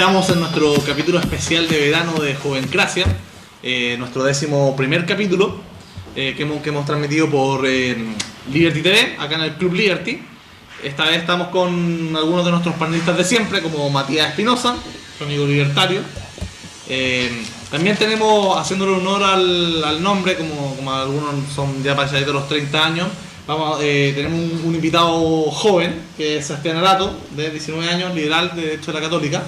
Estamos en nuestro capítulo especial de verano de Jovencracia, nuestro 11º capítulo que hemos transmitido por Liberty TV, acá en el Club Liberty. Esta vez estamos con algunos de nuestros panelistas de siempre, como Matías Espinosa, su amigo libertario. También tenemos, haciéndole honor al nombre, como algunos son ya pasaditos de los 30 años, tenemos un invitado joven, que es Sebastián Arato, de 19 años, liberal, de hecho de la Católica.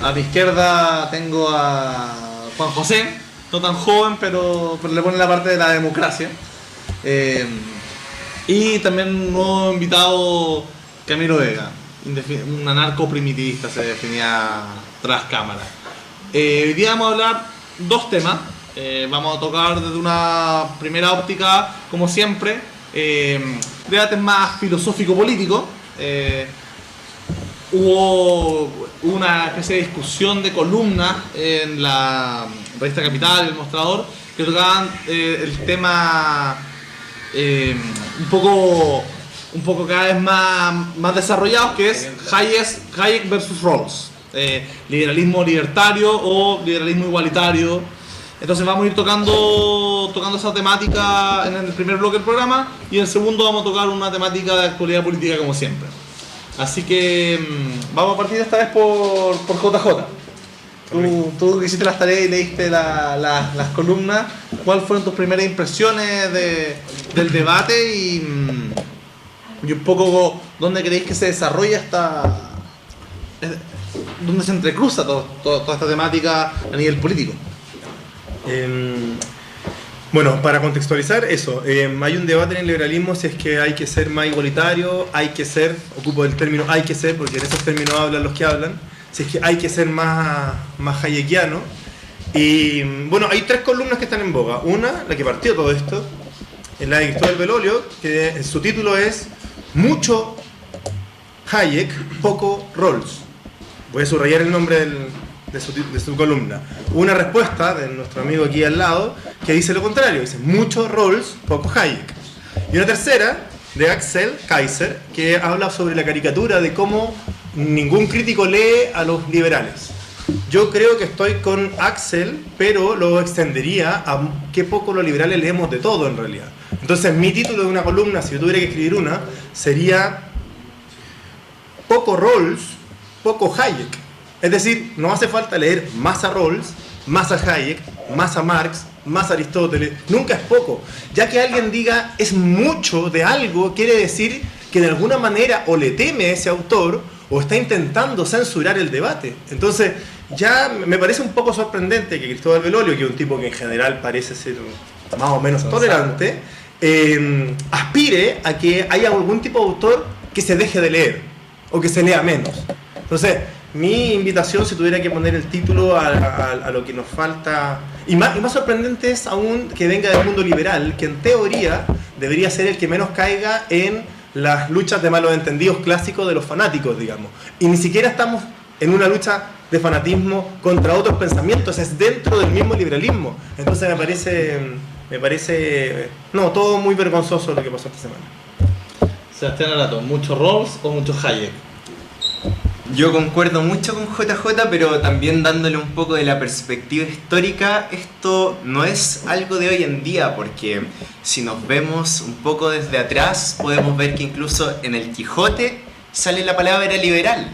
A mi izquierda tengo a Juan José, no tan joven, pero le pone la parte de la democracia. Y también un nuevo invitado, Camilo Vega, un anarco primitivista, se definía tras cámara. Hoy día vamos a hablar dos temas. Vamos a tocar desde una primera óptica, como siempre, debates más filosófico-políticos. Hubo una especie de discusión de columnas en la revista Capital, El Mostrador, que tocaban el tema un poco cada vez más desarrollados, que es Hayek versus Rawls, liberalismo libertario o liberalismo igualitario. Entonces vamos a ir tocando esa temática en el primer bloque del programa, y en el segundo vamos a tocar una temática de actualidad política como siempre. Así que vamos a partir esta vez por JJ. Tú que hiciste las tareas y leíste las columnas, ¿cuáles fueron tus primeras impresiones del debate y un poco dónde creéis que se desarrolla dónde se entrecruza toda esta temática a nivel político? Bueno, para contextualizar eso, hay un debate en el liberalismo si es que hay que ser más igualitario, ocupo el término hay que ser, porque en esos términos hablan los que hablan, si es que hay que ser más hayekiano. Y bueno, hay tres columnas que están en boga. Una, la que partió todo esto, es la de Cristóbal Belolio, que su título es Mucho Hayek, poco Rawls. Voy a subrayar el nombre de su columna. Una respuesta de nuestro amigo aquí al lado que dice lo contrario, dice mucho Rawls, poco Hayek. Y una tercera de Axel Kaiser, que habla sobre la caricatura de cómo ningún crítico lee a los liberales. Yo creo que estoy con Axel, pero lo extendería a qué poco los liberales leemos de todo en realidad. Entonces mi título de una columna, si yo tuviera que escribir una, sería poco Rawls, poco Hayek. Es decir, no hace falta leer más a Rawls, más a Hayek, más a Marx, más a Aristóteles. Nunca es poco. Ya que alguien diga es mucho de algo, quiere decir que de alguna manera o le teme a ese autor o está intentando censurar el debate. Entonces, ya me parece un poco sorprendente que Cristóbal Belolio, que es un tipo que en general parece ser más o menos tolerante, aspire a que haya algún tipo de autor que se deje de leer o que se lea menos. Entonces, mi invitación, si tuviera que poner el título a lo que nos falta, y más sorprendente es aún que venga del mundo liberal, que en teoría debería ser el que menos caiga en las luchas de malos entendidos clásicos de los fanáticos, digamos. Y ni siquiera estamos en una lucha de fanatismo contra otros pensamientos, es dentro del mismo liberalismo. Entonces me parece todo muy vergonzoso lo que pasó esta semana. Sebastián Arato, ¿mucho Rawls o mucho Hayek? Yo concuerdo mucho con JJ, pero también dándole un poco de la perspectiva histórica. Esto no es algo de hoy en día, porque si nos vemos un poco desde atrás, podemos ver que incluso en el Quijote sale la palabra liberal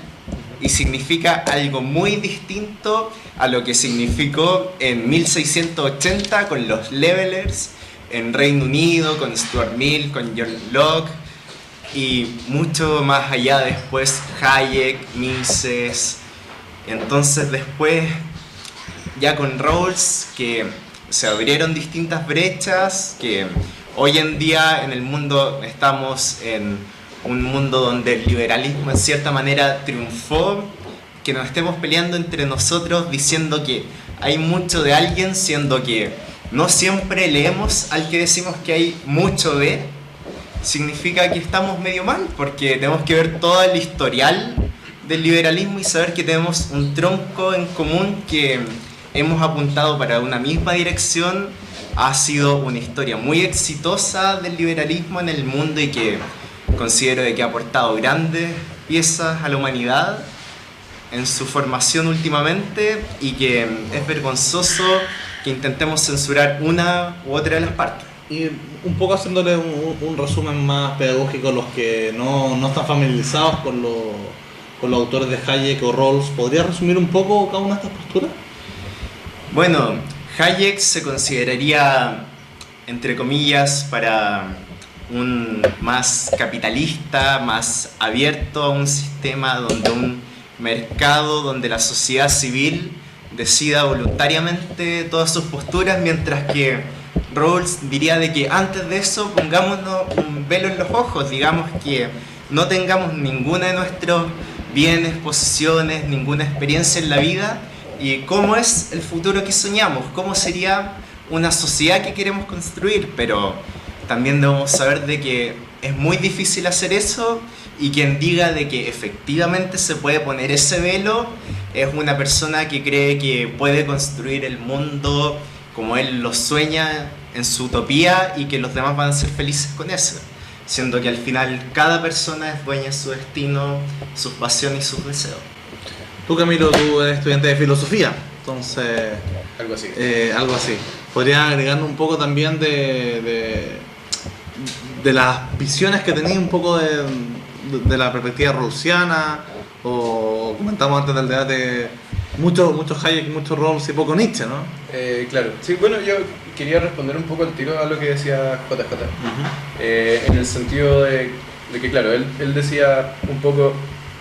y significa algo muy distinto a lo que significó en 1680 con los Levelers en Reino Unido, con Stuart Mill, con John Locke, y mucho más allá después Hayek, Mises. Entonces después ya con Rawls, que se abrieron distintas brechas, que hoy en día en el mundo estamos en un mundo donde el liberalismo en cierta manera triunfó, que nos estemos peleando entre nosotros diciendo que hay mucho de alguien, siendo que no siempre leemos al que decimos que hay mucho de, significa que estamos medio mal, porque tenemos que ver todo el historial del liberalismo y saber que tenemos un tronco en común, que hemos apuntado para una misma dirección. Ha sido una historia muy exitosa del liberalismo en el mundo y que considero que ha aportado grandes piezas a la humanidad, en su formación últimamente y que es vergonzoso que intentemos censurar una u otra de las partes. Y un poco haciéndole un resumen más pedagógico a los que no están familiarizados con los autores de Hayek o Rawls, ¿podría resumir un poco cada una de estas posturas? Bueno, Hayek se consideraría, entre comillas, para un más capitalista, más abierto a un sistema donde un mercado, donde la sociedad civil decida voluntariamente todas sus posturas, mientras que Rawls diría de que antes de eso pongámonos un velo en los ojos, digamos que no tengamos ninguna de nuestros bienes, posesiones, ninguna experiencia en la vida, y cómo es el futuro que soñamos, cómo sería una sociedad que queremos construir, pero también debemos saber de que es muy difícil hacer eso, y quien diga de que efectivamente se puede poner ese velo es una persona que cree que puede construir el mundo como él lo sueña en su utopía y que los demás van a ser felices con eso, siendo que al final cada persona es dueña de su destino, sus pasiones y sus deseos. Tú, Camilo, tú eres estudiante de filosofía, entonces... Algo así. Algo así. ¿Podrías agregarnos un poco también de las visiones que tenéis un poco de la perspectiva rawlsiana? O comentamos antes del debate, mucho Hayek, mucho Rawls y poco Nietzsche, ¿no? Claro, sí, bueno, yo quería responder un poco al tiro a lo que decía JJ. En el sentido de que, claro, él decía un poco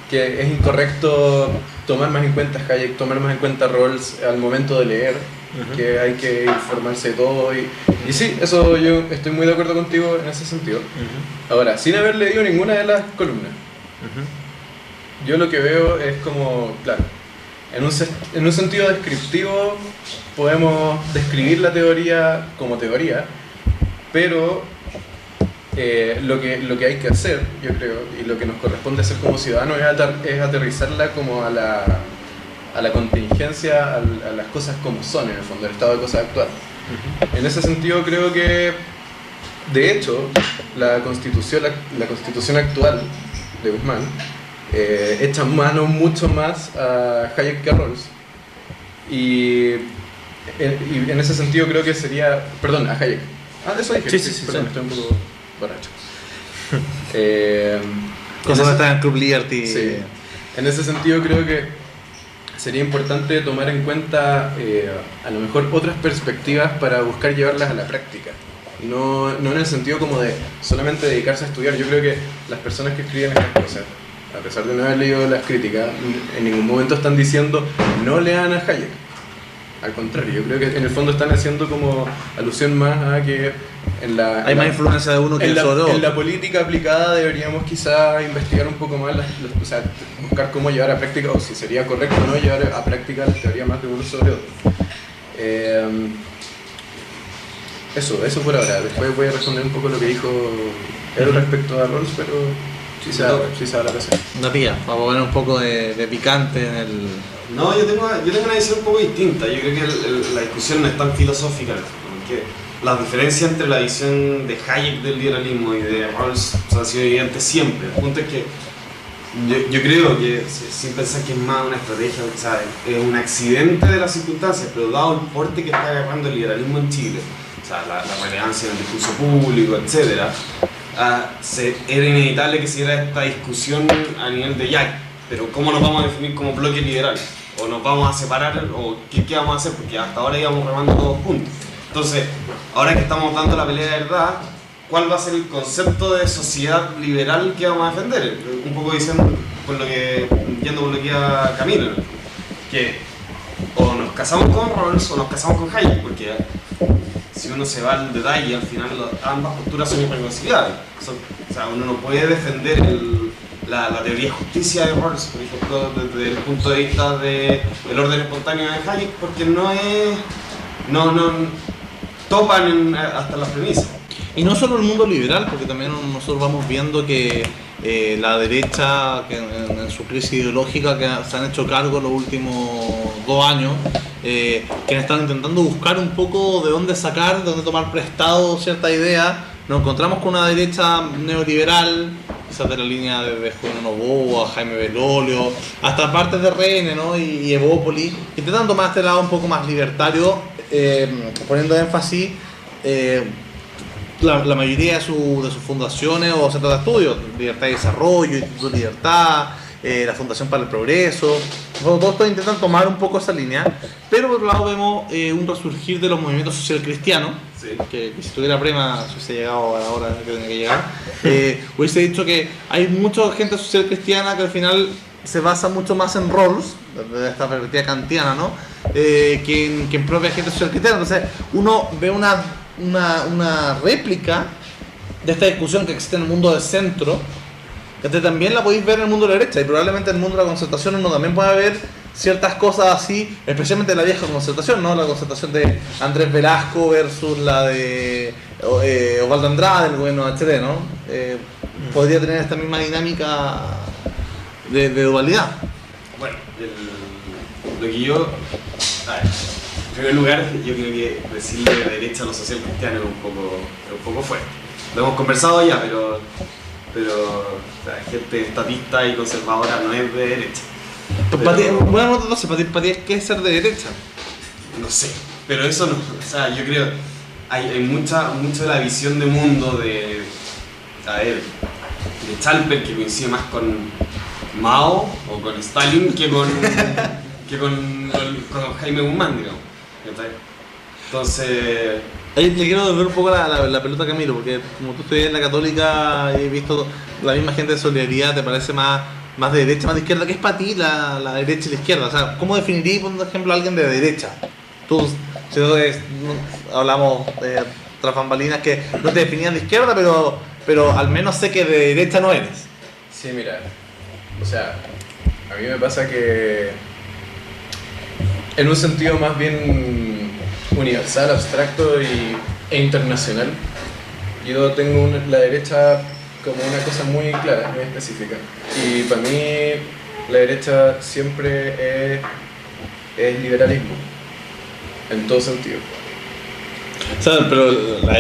que es incorrecto tomar más en cuenta Hayek, tomar más en cuenta Rawls al momento de leer, que hay que informarse de todo. Y sí, eso yo estoy muy de acuerdo contigo en ese sentido. Ahora, sin haber leído ninguna de las columnas, yo lo que veo es como, claro, en un sentido descriptivo podemos describir la teoría como teoría, pero lo que hay que hacer, yo creo, y lo que nos corresponde hacer como ciudadanos es aterrizarla como a la contingencia, a las cosas como son, en el fondo, el estado de cosas actual. En ese sentido creo que, de hecho, la constitución actual de Guzmán echa mano mucho más a Hayek que a Rawls, y en ese sentido creo que sería, perdón, a Hayek. Eso dije, Sí, perdón, sí. estoy un poco borracho. Cosas que están en Club Liberty. Sí. En ese sentido creo que sería importante tomar en cuenta a lo mejor otras perspectivas para buscar llevarlas a la práctica. No en el sentido como de solamente dedicarse a estudiar. Yo creo que las personas que escriben estas cosas, a pesar de no haber leído las críticas, en ningún momento están diciendo no lean a Hayek. Al contrario, yo creo que en el fondo están haciendo como alusión más a que Hay más influencia de uno que de otro. en la política aplicada deberíamos quizá investigar un poco más, o sea, buscar cómo llevar a práctica, o si sería correcto o no llevar a práctica las teorías más de uno sobre otro. Eso por ahora. Después voy a responder un poco lo que dijo él respecto a Rawls, pero sí se da la razón. Una pilla, para poner un poco de picante en el... No, yo tengo una visión un poco distinta. Yo creo que la discusión no es tan filosófica, porque las diferencias entre la visión de Hayek del liberalismo y de Rawls han sido evidentes siempre. El punto es que yo creo que, sin pensar que es más una estrategia, o sea, es un accidente de las circunstancias, pero dado el porte que está agarrando el liberalismo en Chile, o sea, la relevancia del discurso público, etc., era inevitable que se diera esta discusión a nivel de ya, pero ¿cómo nos vamos a definir como bloque liberal? ¿O nos vamos a separar? ¿O qué vamos a hacer? Porque hasta ahora íbamos remando todos juntos. Entonces, ahora que estamos dando la pelea de verdad, ¿cuál va a ser el concepto de sociedad liberal que vamos a defender? Un poco diciendo, yendo por lo que iba Camilo, que o nos casamos con Rawls o nos casamos con Hayek, porque si uno se va al detalle, al final ambas posturas son irreconciliables. O sea, uno no puede defender la teoría de justicia de Rawls, por ejemplo, desde el punto de vista del orden espontáneo de Hayek, porque no topan hasta las premisas. Y no solo el mundo liberal, porque también nosotros vamos viendo que la derecha, que en su crisis ideológica, que se han hecho cargo los últimos 2 años, que están intentando buscar un poco de dónde sacar, de dónde tomar prestado cierta idea. Nos encontramos con una derecha neoliberal quizás de la línea de Julián Novoa, Jaime Belolio, hasta partes de RN, ¿no? y Evópolis, intentan tomar este lado un poco más libertario, poniendo énfasis la mayoría de sus fundaciones o centros de estudios, Libertad y Desarrollo, Instituto de Libertad, la Fundación para el Progreso, todos estos intentan tomar un poco esa línea, pero por otro lado vemos un resurgir de los movimientos social cristianos, Sí. que si tuviera Prema se hubiese llegado a la hora que tenía que llegar, hubiese dicho que hay mucha gente social cristiana que al final se basa mucho más en roles, desde esta perspectiva kantiana, ¿no? Que en propia gente social cristiana. Entonces uno ve una réplica de esta discusión que existe en el mundo del centro, que también la podéis ver en el mundo de la derecha, y probablemente en el mundo de la concertación uno también puede ver ciertas cosas así, especialmente la vieja concertación, ¿no? La concertación de Andrés Velasco versus la de Osvaldo Andrade, el gobierno de HD, ¿no? Podría tener esta misma dinámica de dualidad. Bueno, lo que yo... A ver, en primer lugar, yo creo que decirle de derecha a los social cristianos es un poco fuerte. Lo hemos conversado ya, pero o sea, gente estatista y conservadora no es de derecha. Bueno, entonces, para ti, ¿qué es ser de derecha? No sé, pero eso no, o sea, yo creo hay mucha de la visión de mundo de Chalper que coincide más con Mao o con Stalin que con Jaime Guzmán, digamos. Entonces... Ahí le quiero devolver un poco la pelota a Camilo, porque como tú estudias en la Católica y he visto la misma gente de Solidaridad, ¿te parece más de derecha, más de izquierda? ¿Qué es para ti la derecha y la izquierda? O sea, ¿cómo definirías, por ejemplo, a alguien de derecha? Tú, si hablamos tras bambalinas que no te definían de izquierda, pero al menos sé que de derecha no eres. Sí, mira, o sea, a mí me pasa que en un sentido más bien universal, abstracto e internacional, yo tengo la derecha como una cosa muy clara, muy específica. Y para mí la derecha siempre es liberalismo, en todo sentido. O sea, pero la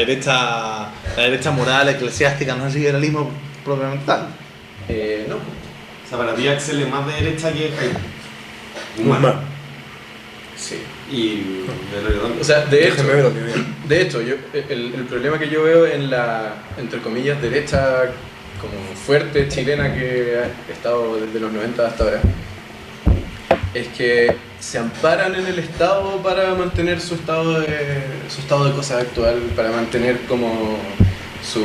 derecha moral, eclesiástica, no es liberalismo propiamente tal. No. O sea, para ti Axel es más de derecha que Jaime. Más. Sí. Y O sea, de Déjame ver hecho, lo que veo. el problema que yo veo en la, entre comillas, derecha como fuerte chilena que ha estado desde los 90 hasta ahora, es que se amparan en el Estado para mantener su estado de cosas actual, para mantener como sus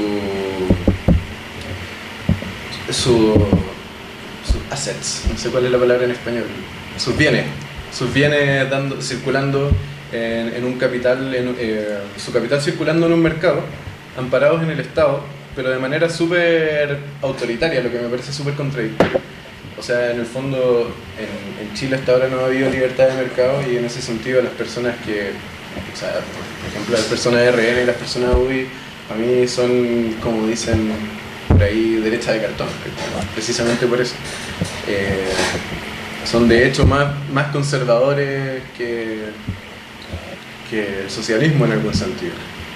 assets, no sé cuál es la palabra en español, sus bienes circulando en un capital, su capital circulando en un mercado, amparados en el Estado, pero de manera súper autoritaria, lo que me parece súper contradictorio. O sea, en el fondo, en Chile hasta ahora no ha habido libertad de mercado, y en ese sentido las personas que, o sea, por ejemplo, las personas de RN y las personas de UBI, a mí son, como dicen por ahí, derecha de cartón, precisamente por eso. Son de hecho más conservadores que el socialismo en algún sentido.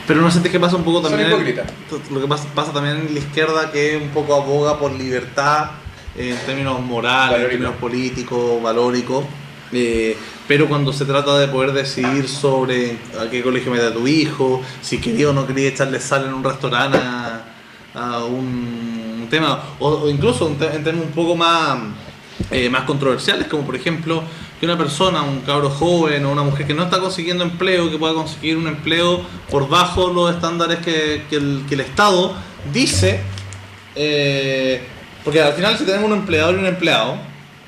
Pero no sientes que pasa un poco Son también... hipócritas. Lo que pasa también en la izquierda, que un poco aboga por libertad en términos morales, Valórico. en términos políticos, valóricos, pero cuando se trata de poder decidir sobre a qué colegio meter a tu hijo, si quería o no quería echarle sal en un restaurante a un tema, o incluso en temas un poco más controversiales, como por ejemplo que una persona, un cabro joven o una mujer que no está consiguiendo empleo, que pueda conseguir un empleo por bajo los estándares que el Estado dice, porque al final si tenemos un empleador y un empleado,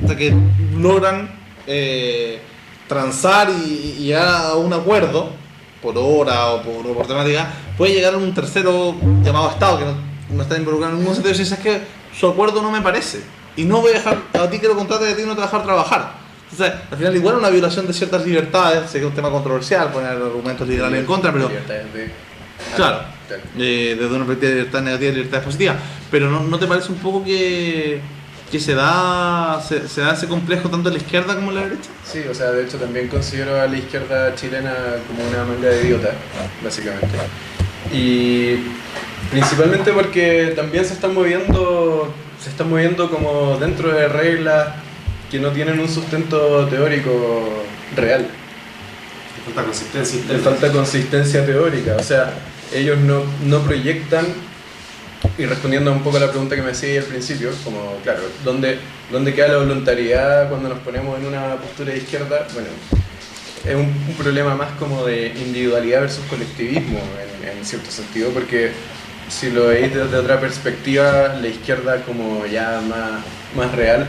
hasta que logran transar y llegar a un acuerdo por hora o por temática, puede llegar a un tercero llamado Estado que no está involucrado en ningún sentido, y dice, es que su acuerdo no me parece y no voy a dejar a ti que lo contrate, a ti no te voy a dejar trabajar. Entonces, al final igual una violación de ciertas libertades, sé que es un tema controversial, poner argumentos liberales en contra, pero Libertades de... claro, Claro. desde una perspectiva de libertad negativa y libertad positiva, pero ¿no te parece un poco que se da ese complejo tanto en la izquierda como en la derecha? Sí, o sea, de hecho también considero a la izquierda chilena como una manga de idiota, básicamente. Y Principalmente porque también se están moviendo como dentro de reglas que no tienen un sustento teórico real. Falta consistencia Le interna. falta consistencia teórica, o sea, ellos no proyectan, y respondiendo un poco a la pregunta que me hacía al principio, como, claro, ¿dónde queda la voluntariedad cuando nos ponemos en una postura de izquierda? Bueno, es un problema más como de individualidad versus colectivismo, en cierto sentido, porque si lo veis desde otra perspectiva, la izquierda como ya más real,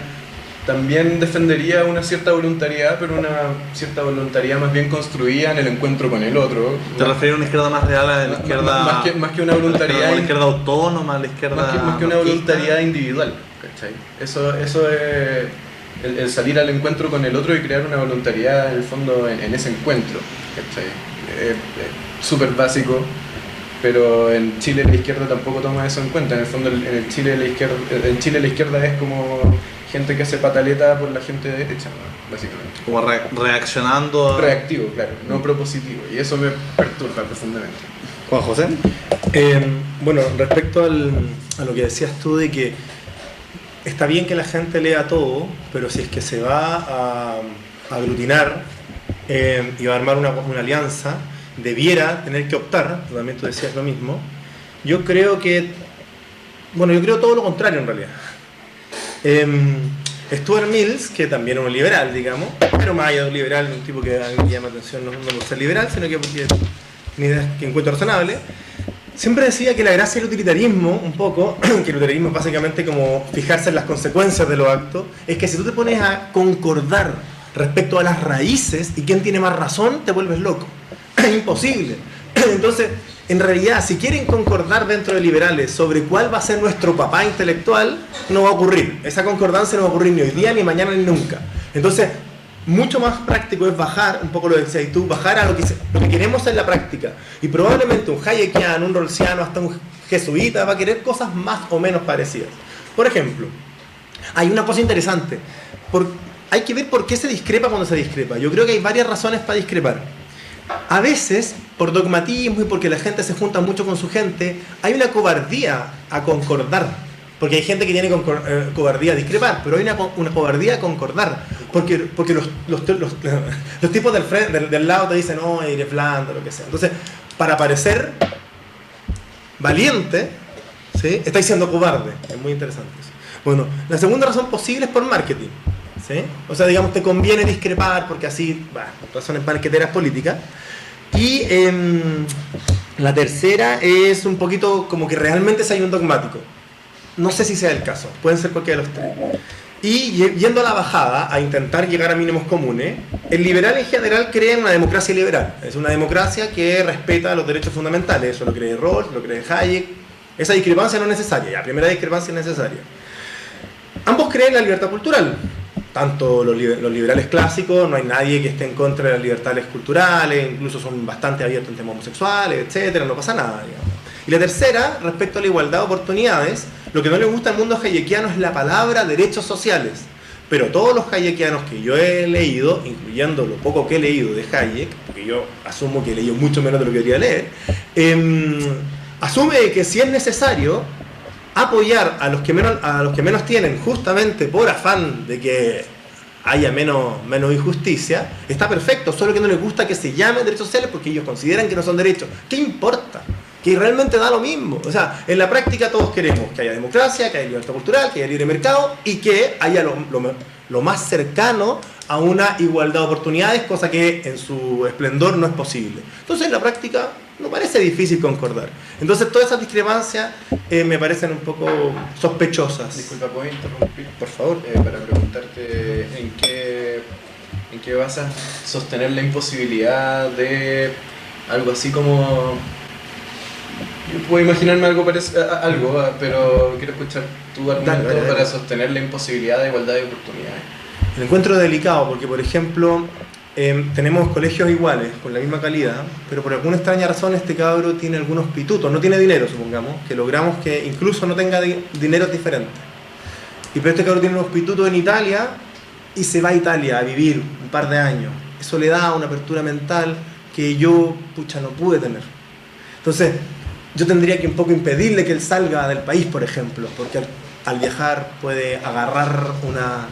también defendería una cierta voluntariedad, pero una cierta voluntariedad más bien construida en el encuentro con el otro. ¿Te refieres a una izquierda más real, a la izquierda... Más que una voluntariedad... la izquierda autónoma, la izquierda... Más que una anarquista? voluntariedad individual, ¿cachai? Eso es el salir al encuentro con el otro y crear una voluntariedad en el fondo en ese encuentro, ¿cachai? Es súper básico, pero en Chile la izquierda tampoco toma eso en cuenta. En el fondo en Chile la izquierda es como gente que hace pataleta por la gente de derecha, ¿no? Básicamente. Como reaccionando a... Reactivo, claro, no propositivo, y eso me perturba profundamente. Juan José. Bueno, respecto a lo que decías tú de que está bien que la gente lea todo, pero si es que se va a aglutinar y va a armar una alianza, debiera tener que optar, también tú decías lo mismo, yo creo todo lo contrario en realidad. Stuart Mills, que también es un liberal, digamos, pero más allá de un liberal, un tipo que a mí me llama la atención no por ser liberal, sino que porque tiene ideas que encuentro razonable, siempre decía que la gracia del utilitarismo, un poco, que el utilitarismo es básicamente como fijarse en las consecuencias de los actos, es que si tú te pones a concordar respecto a las raíces y quién tiene más razón, te vuelves loco. Es imposible. Entonces, en realidad, si quieren concordar dentro de liberales sobre cuál va a ser nuestro papá intelectual, no va a ocurrir. Esa concordancia no va a ocurrir ni hoy día, ni mañana, ni nunca. Entonces, mucho más práctico es bajar, un poco lo decías tú, bajar a lo que queremos en la práctica. Y probablemente un hayekiano, un rawlsiano, hasta un jesuita va a querer cosas más o menos parecidas. Por ejemplo, hay una cosa interesante. Hay que ver por qué se discrepa cuando se discrepa. Yo creo que hay varias razones para discrepar. A veces, por dogmatismo y porque la gente se junta mucho con su gente, hay una cobardía a concordar. Porque hay gente que tiene cobardía a discrepar, pero hay una cobardía a concordar. Porque los tipos del lado te dicen, no, eres blando, lo que sea. Entonces, para parecer valiente, ¿sí?, estáis siendo cobarde. Es muy interesante eso. Bueno, la segunda razón posible es por marketing. ¿Sí? O sea, digamos, te conviene discrepar porque así, razones marqueteras políticas. Y la tercera es un poquito como que realmente si hay un dogmático. No sé si sea el caso, pueden ser cualquiera de los tres. Y yendo a la bajada, a intentar llegar a mínimos comunes, el liberal en general cree en una democracia liberal. Es una democracia que respeta los derechos fundamentales. Eso lo cree Rawls, lo cree Hayek. Esa discrepancia no es necesaria, la primera discrepancia es necesaria. Ambos creen en la libertad cultural. Tanto los liberales clásicos, no hay nadie que esté en contra de las libertades culturales, incluso son bastante abiertos en temas homosexuales, etcétera, no pasa nada, digamos. Y la tercera, respecto a la igualdad de oportunidades, lo que no le gusta al mundo hayekiano es la palabra derechos sociales. Pero todos los hayekianos que yo he leído, incluyendo lo poco que he leído de Hayek, porque yo asumo que he leído mucho menos de lo que debería leer, asume que si es necesario apoyar a los que menos tienen, justamente por afán de que haya menos injusticia, está perfecto, solo que no les gusta que se llamen derechos sociales porque ellos consideran que no son derechos. ¿Qué importa? Que realmente da lo mismo. O sea, en la práctica todos queremos que haya democracia, que haya libertad cultural, que haya libre mercado y que haya lo más cercano a una igualdad de oportunidades, cosa que en su esplendor no es posible. Entonces en la práctica no parece difícil concordar. Entonces todas esas discrepancias me parecen un poco sospechosas. Disculpa, ¿puedo interrumpir? Por favor. Para preguntarte en qué vas a sostener la imposibilidad de algo así como... Yo puedo imaginarme algo, pero quiero escuchar tu argumento Dale. para sostener la imposibilidad de igualdad de oportunidades. Lo encuentro delicado porque, por ejemplo, tenemos colegios iguales, con la misma calidad, pero por alguna extraña razón este cabro tiene algunos pitutos, no tiene dinero, supongamos, que logramos que incluso no tenga dineros diferentes. Pero este cabro tiene unos pitutos en Italia y se va a Italia a vivir un par de años. Eso le da una apertura mental que yo, no pude tener. Entonces, yo tendría que un poco impedirle que él salga del país, por ejemplo, porque al viajar puede agarrar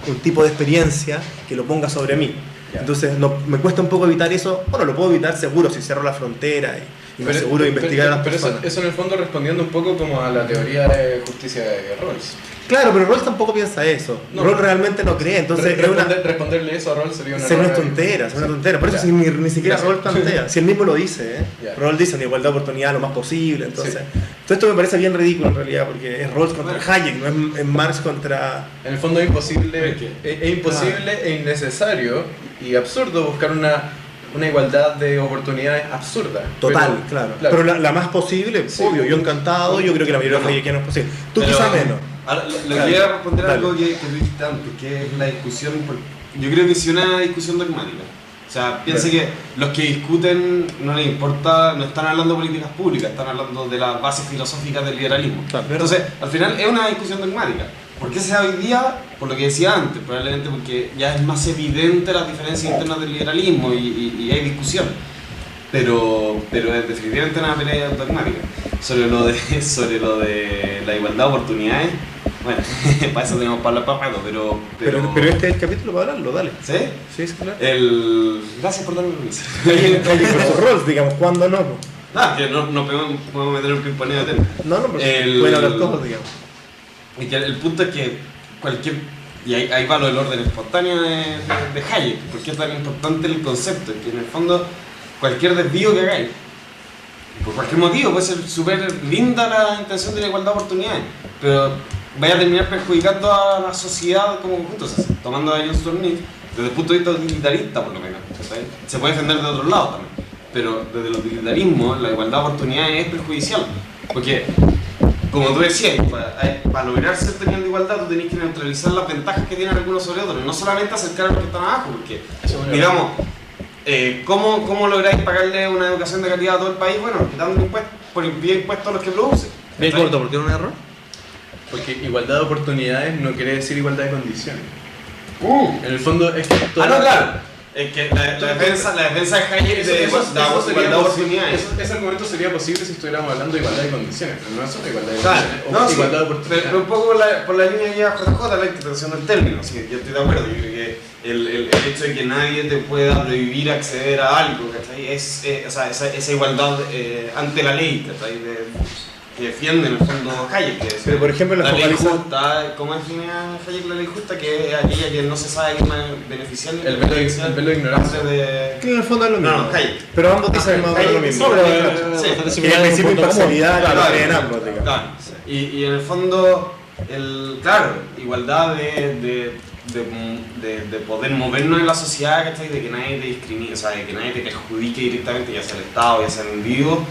un tipo de experiencia que lo ponga sobre mí. Entonces me cuesta un poco evitar eso. Bueno, lo puedo evitar seguro si cierro la frontera y me aseguro de investigar a las personas. Pero eso en el fondo respondiendo un poco como a la teoría de justicia de Rawls. Claro, pero Rawls tampoco piensa eso. Rawls realmente no cree, entonces responderle eso a Rawls sería una tontera, Por eso ni siquiera Rawls plantea. Si él mismo lo dice, Rawls dice una igualdad de oportunidad lo más posible. Entonces, todo esto me parece bien ridículo en realidad, porque es Rawls contra Hayek, no es Marx contra... En el fondo es imposible e innecesario y absurdo buscar una igualdad de oportunidades absurda. Total, claro. Pero la más posible, obvio, yo encantado, yo creo que la mayoría de los hayekianos es posible. Tú quizás menos. Ahora, le quería responder algo que dijiste antes, que es la discusión. Yo creo que sí una discusión dogmática. O sea, piense que los que discuten no les importa, no están hablando de políticas públicas, están hablando de las bases filosóficas del liberalismo. Entonces, al final es una discusión dogmática. ¿Por qué se da hoy día? Por lo que decía antes, probablemente porque ya es más evidente las diferencias internas del liberalismo y hay discusión. Pero es definitivamente una pelea dogmática. Sobre lo de la igualdad de oportunidades, bueno, para eso tenemos para hablar papado, pero este es el capítulo para hablarlo, dale. ¿Sí? Sí, claro. Gracias por darme permiso. Rolls, digamos, ¿cuándo no? Que no podemos meter un pimponeo de tema. No, pueden hablar todos, digamos. Y que el punto es que y ahí va lo del orden espontáneo de Hayek, porque es tan importante el concepto, que en el fondo cualquier desvío que hagáis, por cualquier motivo, puede ser súper linda la intención de la igualdad de oportunidades, pero vaya a terminar perjudicando a la sociedad como conjunto, o sea, tomando a John Stuart Mill desde el punto de vista utilitarista, por lo menos, ¿sabes? Se puede defender de otros lados también, pero desde el utilitarismo la igualdad de oportunidades es perjudicial, porque como tú decías, para lograr cierto nivel de igualdad tú tenés que neutralizar las ventajas que tienen algunos sobre otros, no solamente acercar a los que están abajo, porque, digamos, ¿cómo lográis pagarle una educación de calidad a todo el país? Bueno, quitando impuestos a los que producen. Bien corto, ¿por qué era un error? Porque igualdad de oportunidades no quiere decir igualdad de condiciones. En el fondo es que... no, claro. Es que la defensa de Hayek de igualdad de oportunidades. Ese argumento sería posible si estuviéramos hablando de igualdad de condiciones, pero no es solo igualdad de condiciones. Claro, igualdad de oportunidades. Pero un poco por la línea que lleva JJ, la interpretación del término. Sí, yo estoy de acuerdo. Yo creo que el hecho de que nadie te pueda prohibir acceder a algo, ¿cachai? Esa igualdad ante la ley, ¿cachai? Que defiende en el fondo Hayek, que es pero por ejemplo la ley justa. ¿Cómo define Hayek la ley justa? Que es aquella que no se sabe quién va a beneficiar ni el velo de ignorancia. Que en el fondo es lo mismo. No, Hayek. Pero ambos dicen más o menos lo mismo. Sí, que el principio de imparcialidad claro, en ambos, digamos. Claro. Y en el fondo, claro, igualdad de poder movernos en la sociedad, ¿cachai? De que nadie te discrimine, o sea, de que nadie te perjudique directamente, ya sea el Estado, ya sea el individuo.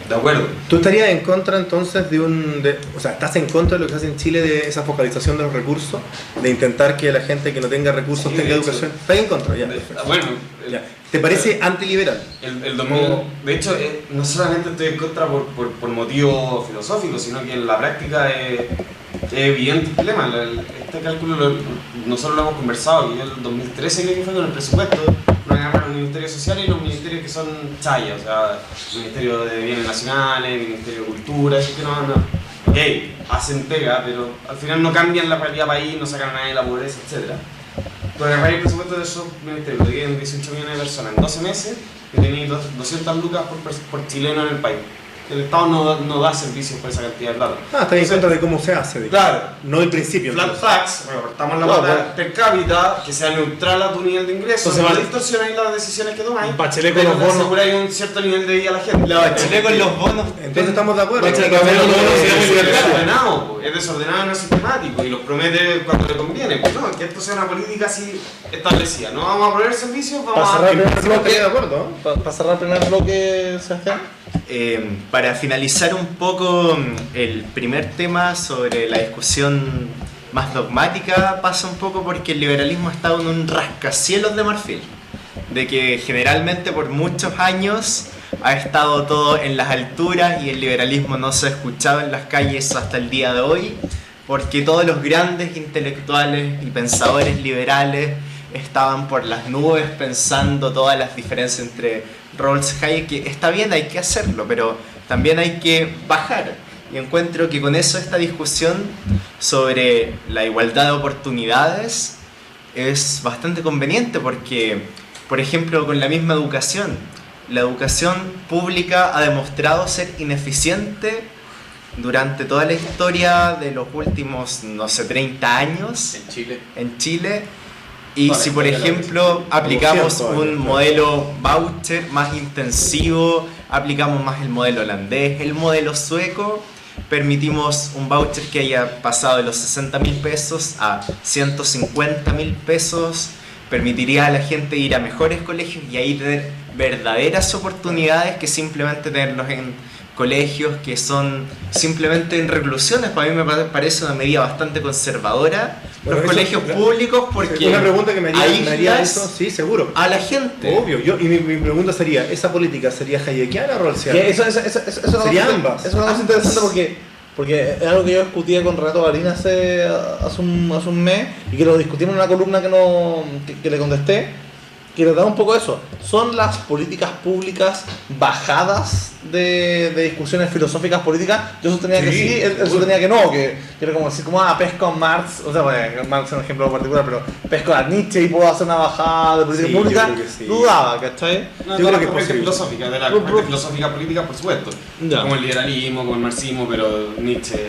De acuerdo. ¿Tú estarías en contra entonces o sea, estás en contra de lo que se hace en Chile de esa focalización de los recursos, de intentar que la gente que no tenga recursos tenga educación? ¿Estás en contra? Ya. Bueno, ya. ¿Te parece antiliberal? De hecho, no solamente estoy en contra por motivos filosóficos, sino que en la práctica es evidente el problema. Este cálculo nosotros lo hemos conversado, que yo en el 2013 creo que fue con el presupuesto, nos agarran los ministerios sociales y los ministerios que son chayas, o sea, Ministerio de Bienes Nacionales, Ministerio de Cultura, así que no. Ok, hacen pega, pero al final no cambian la realidad país, no sacan a nadie de la pobreza, etc. Tú agarras el presupuesto de esos ministerios, te quedan 18 millones de personas en 12 meses y tenéis 200 lucas por chileno en el país. El Estado no da servicios por esa cantidad de plata. Está en contra de cómo se hace. Claro. No del principio. Flat tax, recortamos la plata per cápita, que sea neutral a tu nivel de ingresos. Entonces, no distorsionáis las decisiones que tomáis. Bachelet con los bonos. Aseguráis un cierto nivel de vida a la gente. La Bachelet con los bonos. Entonces estamos de acuerdo. Bachelet con los bonos es desordenado y no sistemático. Y los promete cuando le conviene. Pues no, que esto sea una política así establecida. No vamos a poner servicios, vamos a... Para cerrar el primer bloque, Sebastián. Para finalizar un poco el primer tema sobre la discusión más dogmática, pasa un poco porque el liberalismo ha estado en un rascacielos de marfil, de que generalmente por muchos años ha estado todo en las alturas y el liberalismo no se ha escuchado en las calles hasta el día de hoy, porque todos los grandes intelectuales y pensadores liberales estaban por las nubes pensando todas las diferencias entre Rawls y Hayek, que está bien, hay que hacerlo, pero también hay que bajar. Y encuentro que con eso esta discusión sobre la igualdad de oportunidades es bastante conveniente porque, por ejemplo, con la misma educación, la educación pública ha demostrado ser ineficiente durante toda la historia de los últimos, no sé, 30 años en Chile. Y Vale, si, por ejemplo, aplicamos un modelo voucher más intensivo, aplicamos más el modelo holandés, el modelo sueco, permitimos un voucher que haya pasado de los 60.000 pesos a 150.000 pesos, permitiría a la gente ir a mejores colegios y ahí tener verdaderas oportunidades que simplemente tenerlos en colegios que son simplemente en reclusiones. Para mí me parece una medida bastante conservadora. Bueno, Los eso, colegios públicos, porque una pregunta que me haría aíslas eso, sí, seguro. a la gente. Obvio, y mi pregunta sería, ¿esa política sería hayekiana o rawlsiana? Eso es una Sería cosa- ambas. Es una cosa interesante porque es algo que yo discutía con Renato Garín hace un mes y que lo discutimos en una columna que le contesté, que le da un poco eso. ¿Son las políticas públicas bajadas de discusiones filosóficas políticas? Yo sostenía que sí, él sostenía que no, que era como decir, pesco a Marx, o sea, bueno, Marx es un ejemplo particular, pero pesco a Nietzsche y puedo hacer una bajada de política Sí, pública, yo creo que sí. dudaba, ¿cachai? No, Yo de creo la que es corriente posible. filosófica, de la corriente filosófica política, por supuesto. Ya. Como el liberalismo, como el marxismo, pero Nietzsche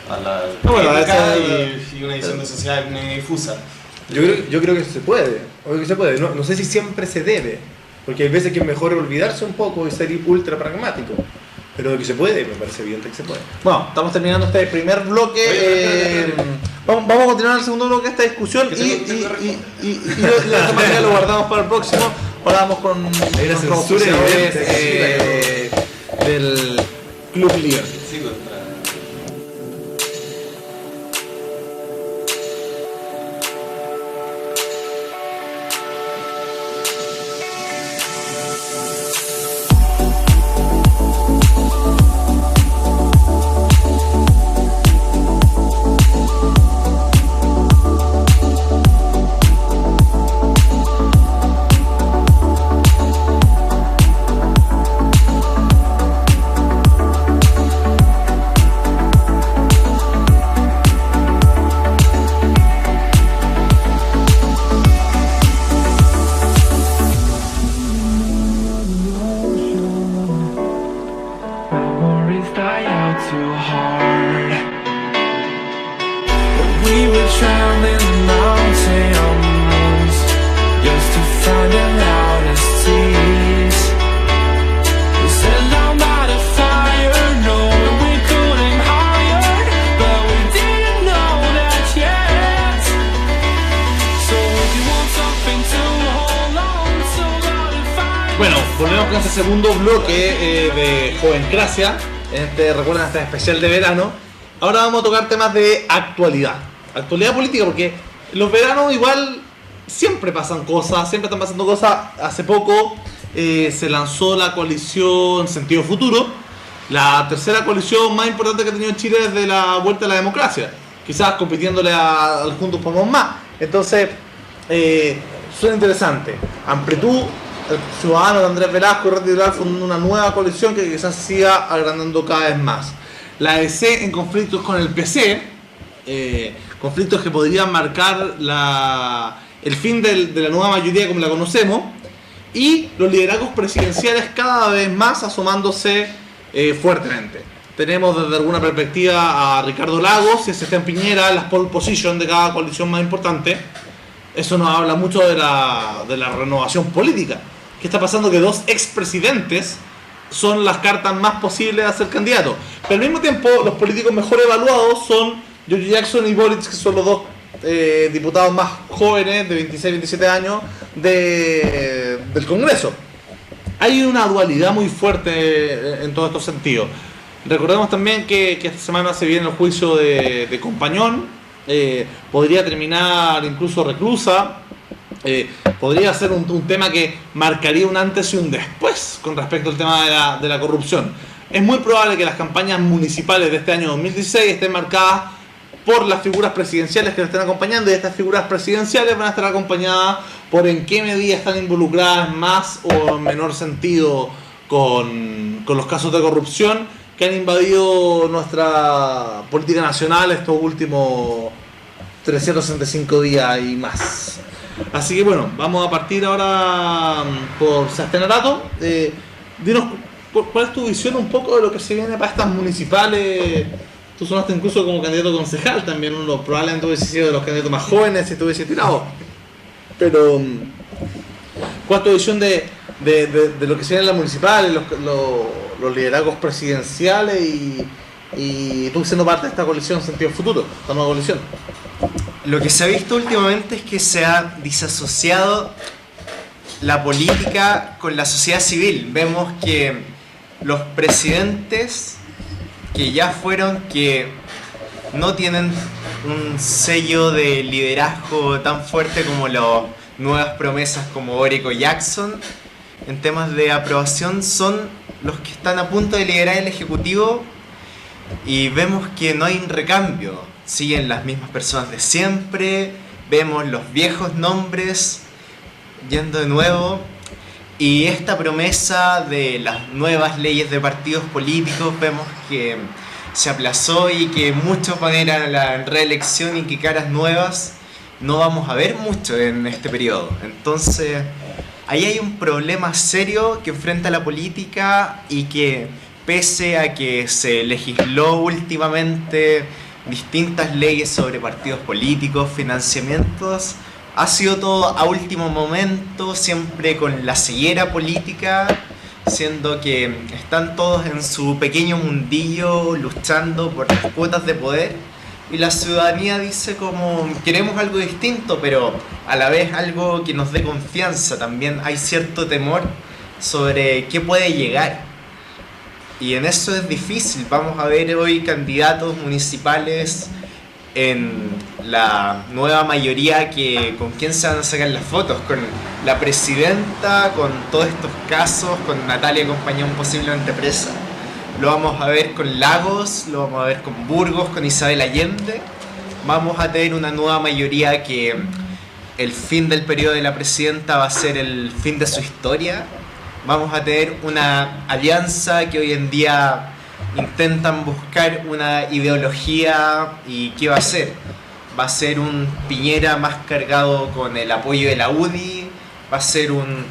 a la Bueno, crítica ese- y una visión de sociedad medio difusa. Yo creo que se puede, obvio que se puede. No sé si siempre se debe, porque hay veces que es mejor olvidarse un poco y ser ultra pragmático. Pero de que se puede, me parece evidente que se puede. Bueno, estamos terminando este primer bloque. Vamos a continuar el segundo bloque de esta discusión y la materia lo guardamos para el próximo. Ahora vamos con Hay una nuestros censura auspiciadores, evidente del Club Líder. Sí, contra... Memories die out too hard. But we were drowned in the mountains, just to find the loudest tears. We set down by the fire, knowing we could aim higher, but we didn't know that yet. So if you want something to hold on to, gotta find. Bueno, volvemos con este segundo bloque de Jovencracia. Recuerden este especial de verano. Ahora vamos a tocar temas de actualidad. Actualidad política, porque los veranos igual siempre pasan cosas, siempre están pasando cosas. Hace poco se lanzó la coalición Sentido Futuro, la tercera coalición más importante que ha tenido Chile desde la vuelta a la democracia. Quizás compitiéndole al Juntos Podemos Más. Entonces, suena interesante. Amplitud, el ciudadano de Andrés Velasco y Red Liberal fundando una nueva coalición que quizás siga agrandando cada vez más. La EC en conflictos con el PC, conflictos que podrían marcar el fin de la nueva mayoría como la conocemos, y los liderazgos presidenciales cada vez más asomándose fuertemente. Tenemos desde alguna perspectiva a Ricardo Lagos y a Sebastián Piñera en las pole position de cada coalición más importante. Eso nos habla mucho de la renovación política. ¿Qué está pasando? Que dos expresidentes son las cartas más posibles a ser candidatos. Pero al mismo tiempo, los políticos mejor evaluados son Giorgio Jackson y Boric, que son los dos diputados más jóvenes, de 26-27 años, del Congreso. Hay una dualidad muy fuerte en todos estos sentidos. Recordemos también que esta semana se viene el juicio de Compañón. Podría terminar incluso reclusa. Podría ser un tema que marcaría un antes y un después con respecto al tema de la corrupción. Es muy probable que las campañas municipales de este año 2016 estén marcadas por las figuras presidenciales que le estén acompañando, y estas figuras presidenciales van a estar acompañadas por en qué medida están involucradas más o en menor sentido con los casos de corrupción que han invadido nuestra política nacional estos últimos 365 días y más. Así que bueno, vamos a partir ahora por Sebastián Arato. Dinos, ¿cuál es tu visión un poco de lo que se viene para estas municipales? Tú sonaste incluso como candidato concejal también, uno probablemente hubiese sido de los candidatos más jóvenes si te hubiese tirado. Pero, ¿cuál es tu visión de lo que se viene en las municipales, los liderazgos presidenciales y tú siendo parte de esta coalición Sentido Futuro, esta nueva coalición? Lo que se ha visto últimamente es que se ha disasociado la política con la sociedad civil. Vemos que los presidentes que ya fueron, que no tienen un sello de liderazgo tan fuerte como las nuevas promesas como Boric o Jackson en temas de aprobación, son los que están a punto de liderar el Ejecutivo, y vemos que no hay un recambio. Siguen las mismas personas de siempre, vemos los viejos nombres yendo de nuevo, y esta promesa de las nuevas leyes de partidos políticos vemos que se aplazó y que muchos van a ir a la reelección y que caras nuevas no vamos a ver mucho en este periodo. Entonces ahí hay un problema serio que enfrenta la política, y que pese a que se legisló últimamente distintas leyes sobre partidos políticos, financiamientos, ha sido todo a último momento, siempre con la ceguera política, siendo que están todos en su pequeño mundillo luchando por las cuotas de poder, y la ciudadanía dice como queremos algo distinto, pero a la vez algo que nos dé confianza. También hay cierto temor sobre qué puede llegar, y en eso es difícil. Vamos a ver hoy candidatos municipales en la nueva mayoría que con quién se van a sacar las fotos, con la presidenta, con todos estos casos, con Natalia Compañón posiblemente presa. Lo vamos a ver con Lagos, lo vamos a ver con Burgos, con Isabel Allende. Vamos a tener una nueva mayoría que el fin del periodo de la presidenta va a ser el fin de su historia. Vamos a tener una alianza que hoy en día intentan buscar una ideología, y ¿qué va a ser? Va a ser un Piñera más cargado con el apoyo de la UDI, va a ser un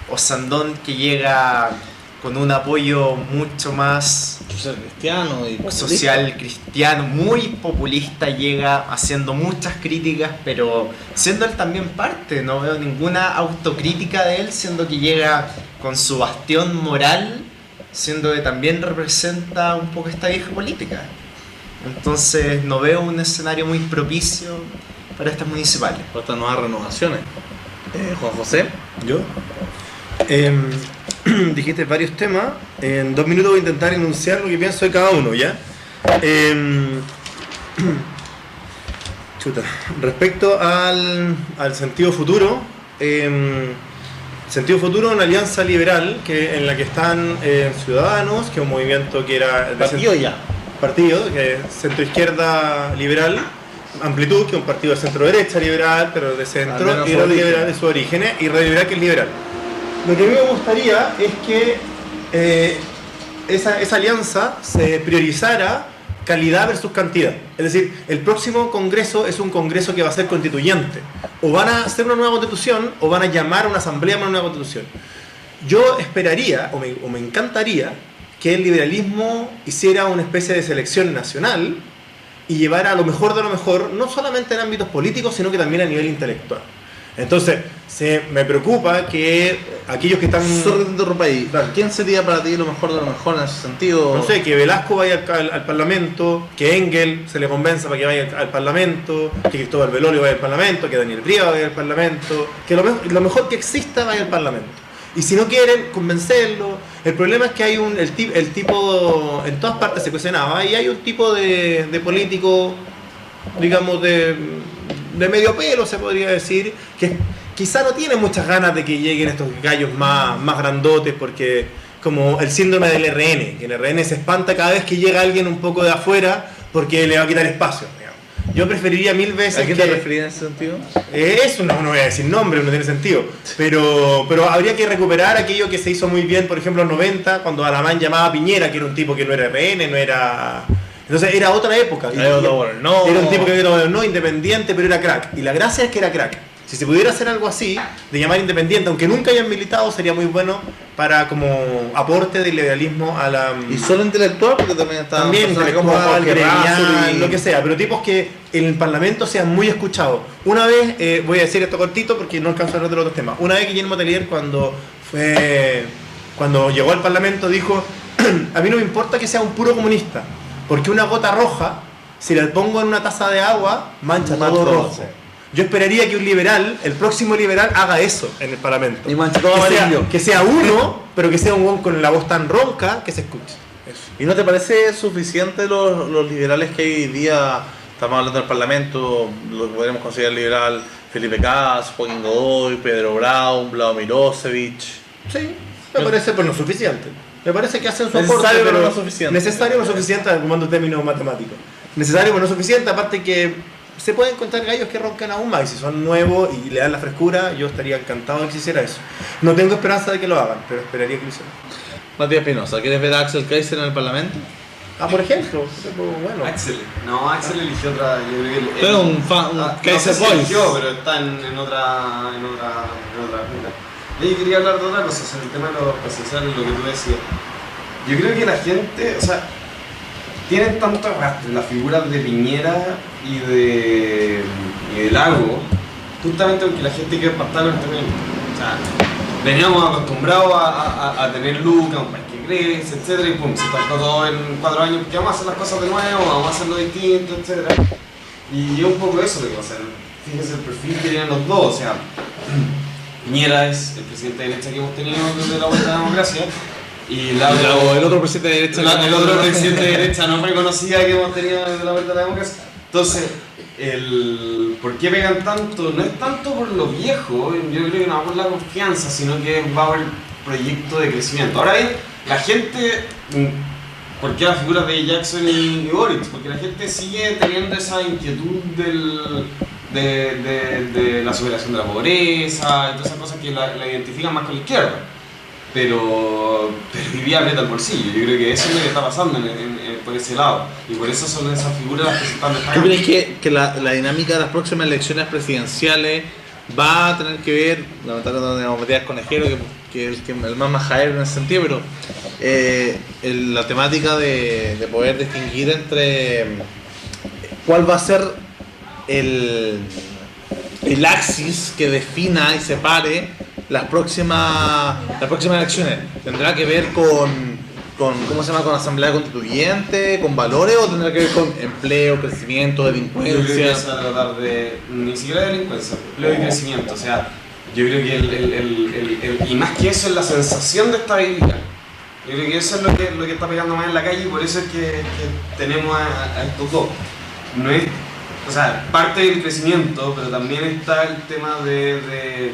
Osandón que llega con un apoyo mucho más Social cristiano y social cristiano, muy populista, llega haciendo muchas críticas, pero siendo él también parte. No veo ninguna autocrítica de él, siendo que llega con su bastión moral, siendo que también representa un poco esta vieja política. Entonces no veo un escenario muy propicio para estas municipales. para estas nuevas renovaciones. Juan José. ¿Yo? Dijiste varios temas. En 2 minutos voy a intentar enunciar lo que pienso de cada uno, ¿ya? Respecto al Sentido Futuro, Sentido Futuro es una alianza liberal en la que están Ciudadanos, que es un movimiento que era partido, que es centro izquierda liberal, Amplitud, que es un partido de centro derecha liberal, pero de centro, y Radio Liberal de sus orígenes, y Radio Liberal, que es liberal. Lo que a mí me gustaría es que esa alianza se priorizara calidad versus cantidad. Es decir, el próximo congreso es un congreso que va a ser constituyente. O van a hacer una nueva constitución, o van a llamar a una asamblea para una nueva constitución. Yo esperaría, o me encantaría, que el liberalismo hiciera una especie de selección nacional y llevara a lo mejor de lo mejor, no solamente en ámbitos políticos, sino que también a nivel intelectual. Entonces, me preocupa que aquellos que están... Solo te interrumpo ahí. ¿Quién sería para ti lo mejor de lo mejor en ese sentido? No sé, que Velasco vaya al Parlamento, que Engel se le convenza para que vaya al Parlamento, que Cristóbal Belolio vaya al Parlamento, que Daniel Brieva vaya al Parlamento, que lo mejor que exista vaya al Parlamento. Y si no quieren, convencerlo. El problema es que hay el tipo, en todas partes se cuestionaba, y hay un tipo de político, digamos, de medio pelo, se podría decir, que quizá no tiene muchas ganas de que lleguen estos gallos más grandotes, porque como el síndrome del RN, que el RN se espanta cada vez que llega alguien un poco de afuera porque le va a quitar espacio, digamos. Yo preferiría mil veces ¿A quién te referías en ese sentido? Eso no voy a decir nombre, no tiene sentido. Pero habría que recuperar aquello que se hizo muy bien, por ejemplo, en los 90, cuando Alamán llamaba a Piñera, que era un tipo que no era RN, no era... Entonces era otra época. Era un tipo que era no independiente, pero era crack. Y la gracia es que era crack. Si se pudiera hacer algo así, de llamar independiente, aunque nunca hayan militado, sería muy bueno para como aporte del liberalismo a la... Y solo intelectual, porque también está... También intelectual, gremial, y... lo que sea, pero tipos que en el Parlamento sean muy escuchados. Una vez, voy a decir esto cortito porque no alcanzo a hablar de los otros temas. Una vez Guillermo Tellier cuando llegó al Parlamento dijo, a mí no me importa que sea un puro comunista, porque una gota roja, si la pongo en una taza de agua, mancha todo rojo. Yo esperaría que un liberal, el próximo liberal, haga eso en el Parlamento. Y mancha todo amarillo. Que sea uno, pero que sea un hueón con la voz tan ronca que se escuche. Eso. ¿Y no te parece suficiente los liberales que hoy día, estamos hablando del Parlamento, lo que podríamos considerar liberal, Felipe Cas, Joaquín Godoy, Pedro Brown, Vlado Milosevic? Sí, me parece, pero no suficiente. Me parece que hacen su aporte, Necesario, pero no suficiente. Necesario, no suficiente, ocupando términos matemáticos. Necesario, pero no suficiente, aparte que se pueden encontrar gallos que roncan aún más, y si son nuevos y le dan la frescura, yo estaría encantado de que se hiciera eso. No tengo esperanza de que lo hagan, pero esperaría que lo hicieran. Matías Pinoza, ¿quieres ver a Axel Kaiser en el Parlamento? Por ejemplo, bueno. Axel. No, Axel eligió otra. Yo creo que él, Tú eres un fan, un no Kaiser sé si Boys. eligió, pero está en otra. Yo quería hablar de otra cosa, sobre el tema de los presidenciales, lo que tú decías. Yo creo que la gente, o sea, tienen tanto arrastre las figuras de Piñera y de Lago, justamente porque la gente quiere pasarlo en términos. O sea, veníamos acostumbrados a tener Lucas, un país que crece, etcétera, y pum, se trató todo en 4 años, porque vamos a hacer las cosas de nuevo, vamos a hacerlo distinto, etcétera. Y es un poco eso lo que va a hacer. Fíjense el perfil que tienen los dos, o sea, Piñera es el presidente de derecha que hemos tenido desde la vuelta a la democracia, y Lago, el otro presidente de derecha. el otro presidente de derecha no reconocida que hemos tenido desde la vuelta a la democracia. Entonces, ¿por qué pegan tanto? No es tanto por lo viejo, yo creo que no va por la confianza, sino que va por el proyecto de crecimiento. Ahora bien, la gente, ¿por qué las figuras de Jackson y Boric? Porque la gente sigue teniendo esa inquietud de la superación de la pobreza, y todas esas cosas que la identifican más con la izquierda. Pero vivía aprieta el bolsillo. Yo creo que eso es lo que está pasando por ese lado. Y por eso son esas figuras las que se están ¿Tú destacando. crees que la dinámica de las próximas elecciones presidenciales va a tener que ver, lamentablemente no tenemos Matías Conejero, que es el más majadero en ese sentido, pero la temática de poder distinguir entre cuál va a ser el axis que defina y separe las próximas elecciones? ¿Tendrá que ver con ¿cómo se llama? Con asamblea constituyente, con valores, o tendrá que ver con empleo, crecimiento, Yo creo que delincuencia? se va a tratar de ni siquiera de delincuencia, empleo y crecimiento. O sea, yo creo que y más que eso es la sensación de estabilidad. Yo creo que eso es lo que está pegando más en la calle, y por eso es que tenemos a estos dos. No es, o sea, parte del crecimiento, pero también está el tema de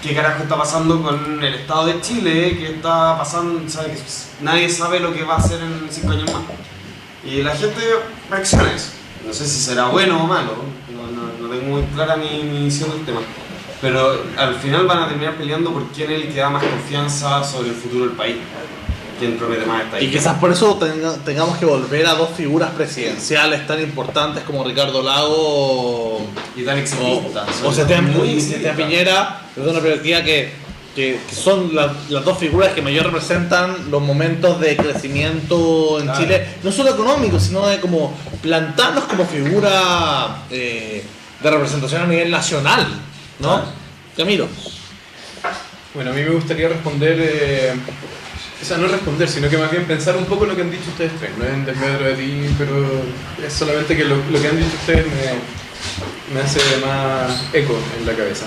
qué carajo está pasando con el Estado de Chile, qué está pasando, ¿sabe? Que nadie sabe lo que va a hacer en 5 años más. Y la gente reacciona a eso. No sé si será bueno o malo, no tengo muy clara mi visión del tema. Pero al final van a terminar peleando por quién es el que da más confianza sobre el futuro del país. Quién promete más esta Y quizás por eso tengamos que volver a dos figuras presidenciales tan importantes como Ricardo Lago y tan exitistas. o Sebastián Piñera, desde una perspectiva que son las dos figuras que mayor representan los momentos de crecimiento en Chile, no solo económico, sino de como plantarnos como figura de representación a nivel nacional, ¿no? Camilo. Bueno, a mí me gustaría responder, o sea, no responder, sino que más bien pensar un poco lo que han dicho ustedes tres. No es en desmedro de ti, pero es solamente que lo que han dicho ustedes me hace más eco en la cabeza.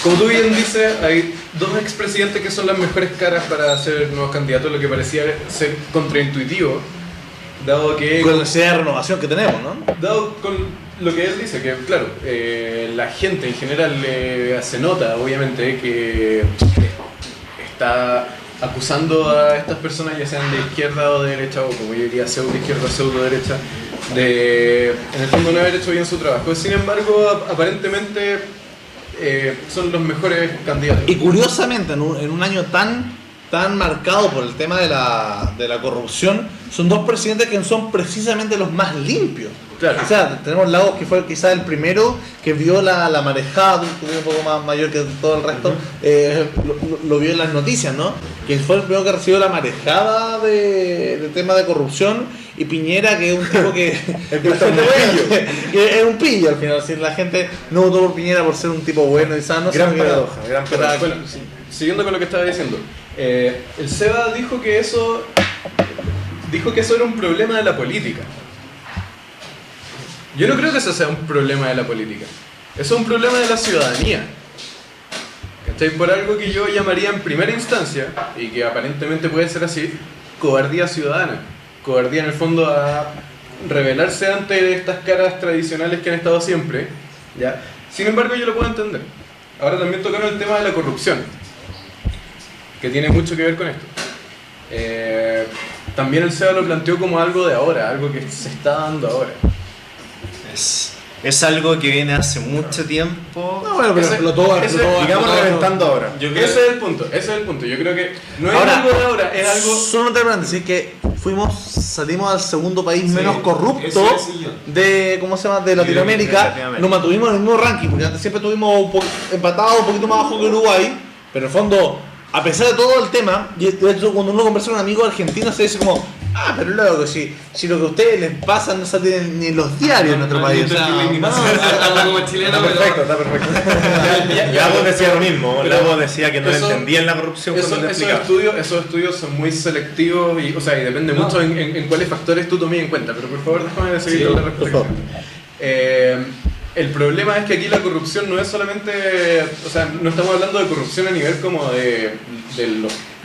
Como tú bien dices, hay dos expresidentes que son las mejores caras para ser nuevos candidatos, lo que parecía ser contraintuitivo, dado que... Con la necesidad de renovación que tenemos, ¿no? Dado con lo que él dice, que claro, la gente en general se nota, obviamente, que está acusando a estas personas, ya sean de izquierda o de derecha, o como yo diría, pseudo izquierda, pseudo derecha, en el fondo no haber hecho bien su trabajo. Sin embargo, aparentemente son los mejores candidatos. Y curiosamente, en un año tan marcado por el tema de la corrupción, son dos presidentes que son precisamente los más limpios. Claro. O sea, tenemos Lagos, que fue quizás el primero que vio la marejada, un poco más mayor que todo el resto, lo vio en las noticias, ¿no? Que fue el primero que recibió la marejada de tema de corrupción, y Piñera, que es un tipo que que es un pillo al final. Si la gente no votó por Piñera por ser un tipo bueno y sano, Gran sino que paradoja, gran paradoja. Bueno, siguiendo con lo que estaba diciendo, el Seba dijo que eso era un problema de la política. Yo no creo que eso sea un problema de la política. Eso es un problema de la ciudadanía. ¿Cachai? Por algo que yo llamaría en primera instancia, y que aparentemente puede ser así, cobardía ciudadana. Cobardía en el fondo a rebelarse ante estas caras tradicionales que han estado siempre, ¿ya? Sin embargo, yo lo puedo entender. Ahora también tocaron el tema de la corrupción, que tiene mucho que ver con esto. También el SEBA lo planteó como algo de ahora, algo que se está dando ahora. Es algo que viene hace mucho tiempo. No, bueno, pero Digamos reventando ahora. Ese es el punto. Yo creo que no es Ahora, algo de ahora, es algo... Solo un tema, decir que salimos al segundo país menos eso corrupto decía yo. de, ¿cómo se llama?, de Latinoamérica. Nos mantuvimos en el mismo ranking, porque antes siempre estuvimos empatados, un poquito más abajo que Uruguay, pero en el fondo, a pesar de todo el tema, y de hecho cuando uno conversa con un amigo argentino se dice como, pero luego, si lo que a ustedes les pasa no sale ni en los diarios en nuestro país. O sea, como chileno, Está perfecto. Lagos decía lo mismo. Lagos decía que no entendían la corrupción cuando le explicaba. Esos estudios son muy selectivos y, o sea, y depende mucho en cuáles factores tú tomes en cuenta. Pero por favor, déjame seguir con la respuesta. El problema es que aquí la corrupción no es solamente, o sea, no estamos hablando de corrupción a nivel como de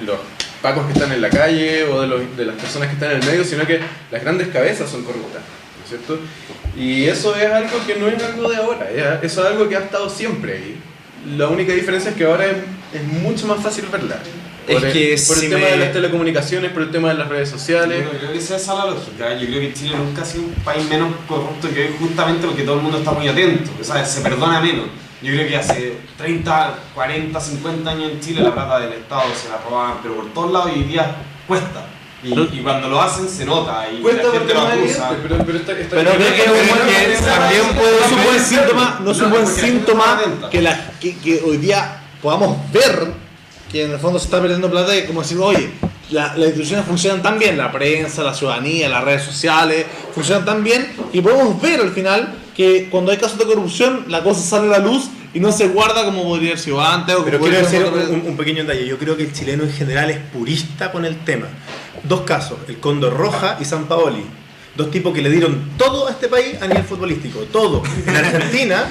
los pacos que están en la calle o de las personas que están en el medio, sino que las grandes cabezas son corruptas, ¿no es cierto? Y eso es algo que no es algo de ahora, eso es algo que ha estado siempre ahí. La única diferencia es que ahora es mucho más fácil verla. Por el tema de las telecomunicaciones, por el tema de las redes sociales. Yo creo que esa es la lógica. Yo creo que Chile nunca ha sido un país menos corrupto que hoy, justamente porque todo el mundo está muy atento, ¿sabes? Se perdona menos. Yo creo que hace 30, 40, 50 años en Chile la plata del Estado se la robaban, pero por todos lados hoy día cuesta. Y cuando lo hacen se nota y Cuesta la gente lo acusa. pero Pero creo que también no es un buen síntoma, no es un buen síntoma que hoy día podamos ver que en el fondo se está perdiendo plata, y como decir, oye, las instituciones funcionan tan bien, la prensa, la ciudadanía, las redes sociales, funcionan tan bien, y podemos ver al final que cuando hay casos de corrupción la cosa sale a la luz y no se guarda como podría haber sido antes. Pero quiero decir un pequeño detalle. Yo creo que el chileno en general es purista con el tema. Dos casos, el Cóndor Roja y San Paoli. Dos tipos que le dieron todo a este país a nivel futbolístico, todo. En Argentina,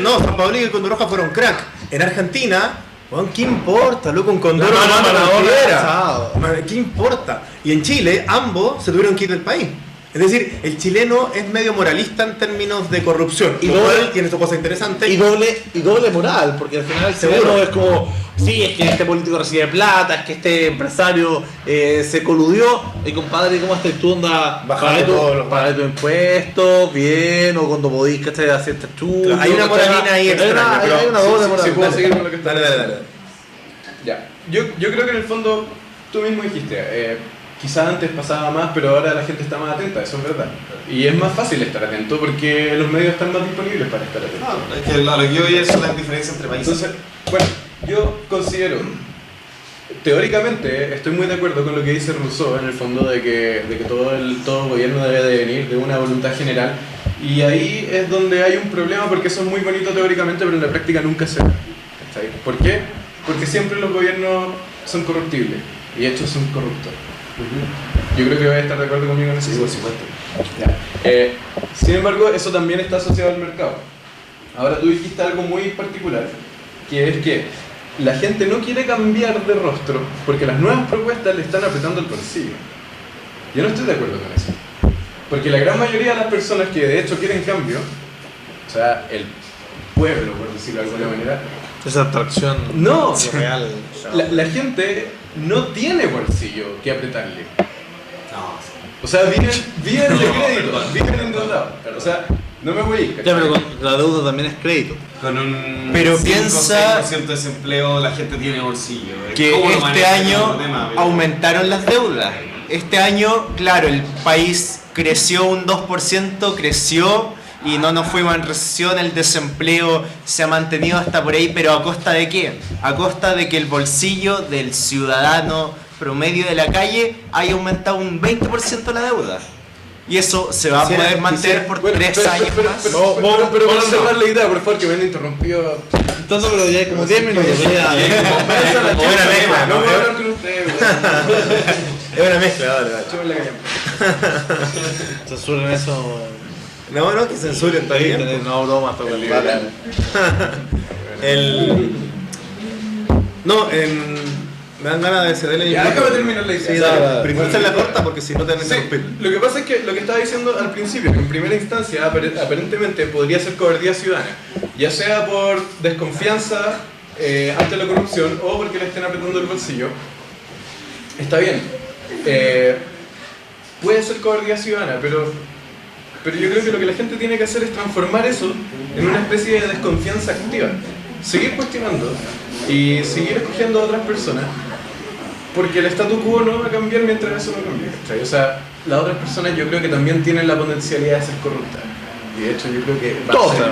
no, San Paoli y el Cóndor Roja fueron crack. En Argentina, bueno, ¿qué importa? Loco, un Condor ¿qué importa? Y en Chile, ambos se tuvieron que ir del país. Es decir, el chileno es medio moralista en términos de corrupción. Y doble, tiene su cosa interesante. Y doble moral, porque al final seguro es como, sí, es que este político recibe plata, es que este empresario se coludió. Y compadre, ¿cómo estás tú? Paga tus impuestos, bien, o cuando podís, ¿cachai? Hacer este estudio. Hay una moralina ahí extraña. Hay una doble moral. Si puedo seguir con lo que está Dale. Ya. Yo creo que en el fondo, tú mismo dijiste, quizás antes pasaba más, pero ahora la gente está más atenta, eso es verdad. Y es más fácil estar atento porque los medios están más disponibles para estar atentos. Es que lo que hoy es la diferencia entre países. Entonces, bueno, yo considero, teóricamente, estoy muy de acuerdo con lo que dice Rousseau, en el fondo, de que todo gobierno debe de venir de una voluntad general. Y ahí es donde hay un problema, porque eso es muy bonito teóricamente, pero en la práctica nunca se da. ¿Por qué? Porque siempre los gobiernos son corruptibles y hechos son corruptos. Yo creo que voy a estar de acuerdo conmigo en eso. Sí, por supuesto. Sin embargo, eso también está asociado al mercado. Ahora tú dijiste algo muy particular, que es que la gente no quiere cambiar de rostro porque las nuevas propuestas le están apretando el bolsillo. Yo no estoy de acuerdo con eso. Porque la gran mayoría de las personas que de hecho quieren cambio, o sea, el pueblo, por decirlo de alguna manera, Esa atracción real. La gente no tiene bolsillo que apretarle. O sea, viven de crédito, viven endeudados. O sea, no me voy a ir. Ya, pero con la deuda también es crédito. Con un Pero 5 piensa- o 6% de desempleo la gente tiene bolsillo. Que ¿Cómo lo este manejan? año Es otro tema, pero- aumentaron las deudas. Este año, claro, el país creció un 2%, creció y no nos fuimos en recesión, el desempleo se ha mantenido hasta por ahí, pero ¿a costa de qué? A costa de que el bolsillo del ciudadano promedio de la calle haya aumentado un 20% la deuda. Y eso se va a Quisiera- poder mantener por Bueno, 3 años más. pero para cerrar la idea, por favor, que me han interrumpido. Entonces, pero ya hay como 10 minutos. Ya, Buena mezcla, No ¿no? voy a hablar con ustedes, Es una mezcla, dale, dale. Chúpenle la callampa. censuren eso. No, que censuren, está bien. No, bromas, toca el vale. Me dan ganas de cederle Ya, déjame terminar la idea. Sí, dale. Primero hacer la corta porque si no te van a Sí, interrumpir. lo que pasa es que lo que estaba diciendo al principio, que en primera instancia aparentemente podría ser cobardía ciudadana, ya sea por desconfianza ante la corrupción o porque le estén apretando el bolsillo, está bien. Puede ser cobardía ciudadana, pero yo creo que lo que la gente tiene que hacer es transformar eso en una especie de desconfianza activa. Seguir cuestionando y seguir escogiendo a otras personas, porque el statu quo no va a cambiar mientras eso no cambie, ¿cachai? O sea, las otras personas yo creo que también tienen la potencialidad de ser corruptas. Y de hecho yo creo que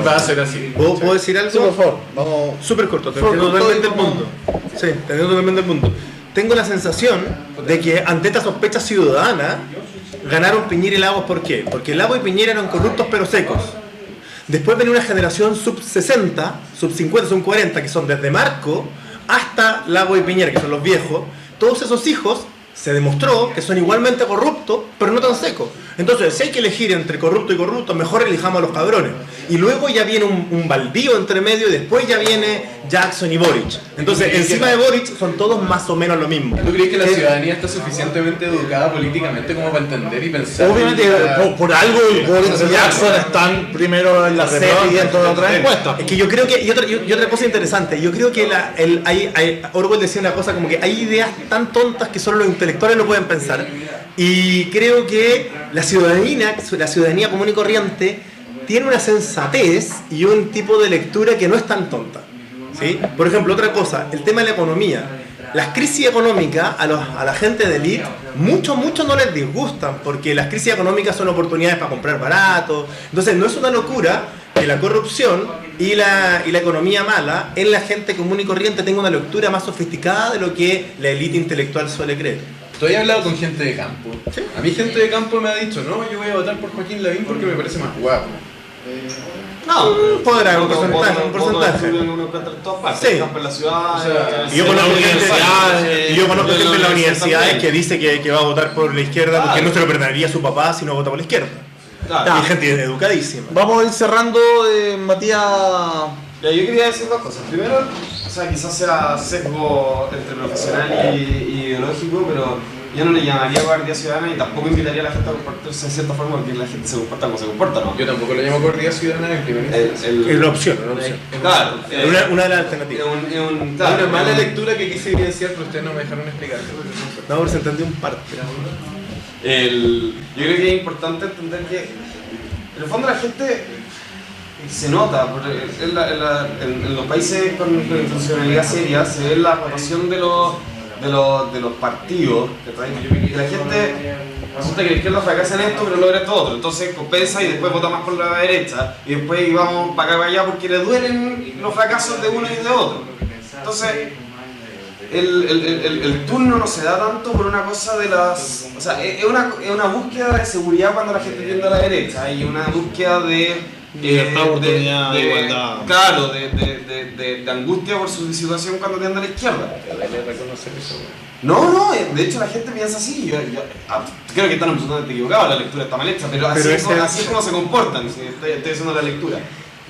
va a ser así. ¿Puedo decir algo? Sí, por favor, vamos. Súper corto, te Súper entiendo corto totalmente y el vamos- punto. Sí, te entiendo totalmente el punto. Tengo la sensación de que ante esta sospecha ciudadana ganaron Piñera y Lagos. ¿Por qué? Porque Lagos y Piñera eran corruptos pero secos. Después venía una generación sub 60, sub 50, sub 40, que son desde Marco hasta Lagos y Piñera, que son los viejos. Todos esos hijos se demostró que son igualmente corruptos, pero no tan secos. Entonces, si hay que elegir entre corrupto y corrupto, mejor elijamos a los cabrones. Y luego ya viene un baldío entre medio y después ya viene Jackson y Boric. Entonces, encima de Boric son todos más o menos lo mismo. ¿Tú crees que la ciudadanía está suficientemente educada políticamente como para entender y pensar? Obviamente, por algo Boris y Jackson están primero en la CEP y en todas las otras encuestas. Es que yo creo que, y otra cosa interesante, yo creo que Orwell decía una cosa como que hay ideas tan tontas que solo los intelectuales lo pueden pensar. Y creo que la ciudadanía común y corriente tiene una sensatez y un tipo de lectura que no es tan tonta. ¿Sí? Por ejemplo, otra cosa, el tema de la economía. Las crisis económicas a la gente de élite mucho no les disgustan, porque las crisis económicas son oportunidades para comprar barato. Entonces no es una locura que la corrupción y la economía mala en la gente común y corriente tenga una lectura más sofisticada de lo que la élite intelectual suele creer. Tú has hablado con gente de campo. A mí gente de campo me ha dicho, no, yo voy a votar por Joaquín Lavín porque me parece más guapo. No, podrá, un porcentaje. Uno encuentra en todas partes. Sí. El campo en la ciudad. O sea, Y yo conozco gente, universidades, y yo conozco en la gente en las universidad universidades también. que dice que va a votar por la izquierda porque Claro. no se lo perdonaría a su papá si no vota por la izquierda. Claro. Y gente educadísima. Vamos a ir cerrando, Matías. Ya, yo quería decir dos cosas. Primero, o sea, quizás sea sesgo entre profesional y ideológico, pero yo no le llamaría guardia ciudadana y tampoco invitaría a la gente a comportarse de cierta forma porque la gente se comporta como se comporta, ¿no? Yo tampoco lo llamo cobardía ciudadana en primera instancia. Es una opción. Claro. Una de las alternativas. Claro, Una mala lectura que quise evidenciar, pero ustedes no me dejaron explicar. No, pero se entendió un parte. Yo creo que es importante entender que en el fondo la gente se nota, porque en los países con institucionalidad seria se ve la rotación de los partidos, que la gente resulta que la izquierda fracasa en esto pero logra esto otro, entonces compensa y después vota más por la derecha y después vamos para acá para allá porque le duelen los fracasos de uno y de otro. Entonces el turno no se da tanto por una cosa de las... O sea, es una búsqueda de seguridad cuando la gente tiende a la derecha y una búsqueda de... Libertad, oportunidad, igualdad. Claro, de angustia por su situación cuando tiende a la izquierda. reconocer eso. No, de hecho la gente piensa así. Yo creo que están absolutamente equivocados, la lectura está mal hecha, pero así es como se comportan. Si estoy haciendo la lectura.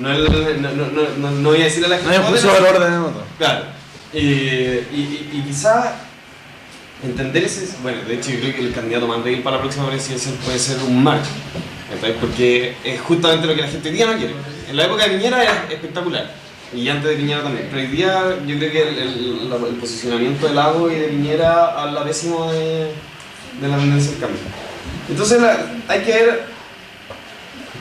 No voy a decirle a la No gente... hay un juicio de valor de otro. Claro. Y quizá entender ese... Bueno, de hecho yo creo que el candidato más débil para la próxima presidencia puede ser un Marx. Entonces, porque es justamente lo que la gente hoy día no quiere. En la época de Piñera era espectacular. Y antes de Piñera también. Pero hoy día yo creo que el posicionamiento de Lago y de Piñera habla pésimo de la tendencia del cambio. Entonces hay que ver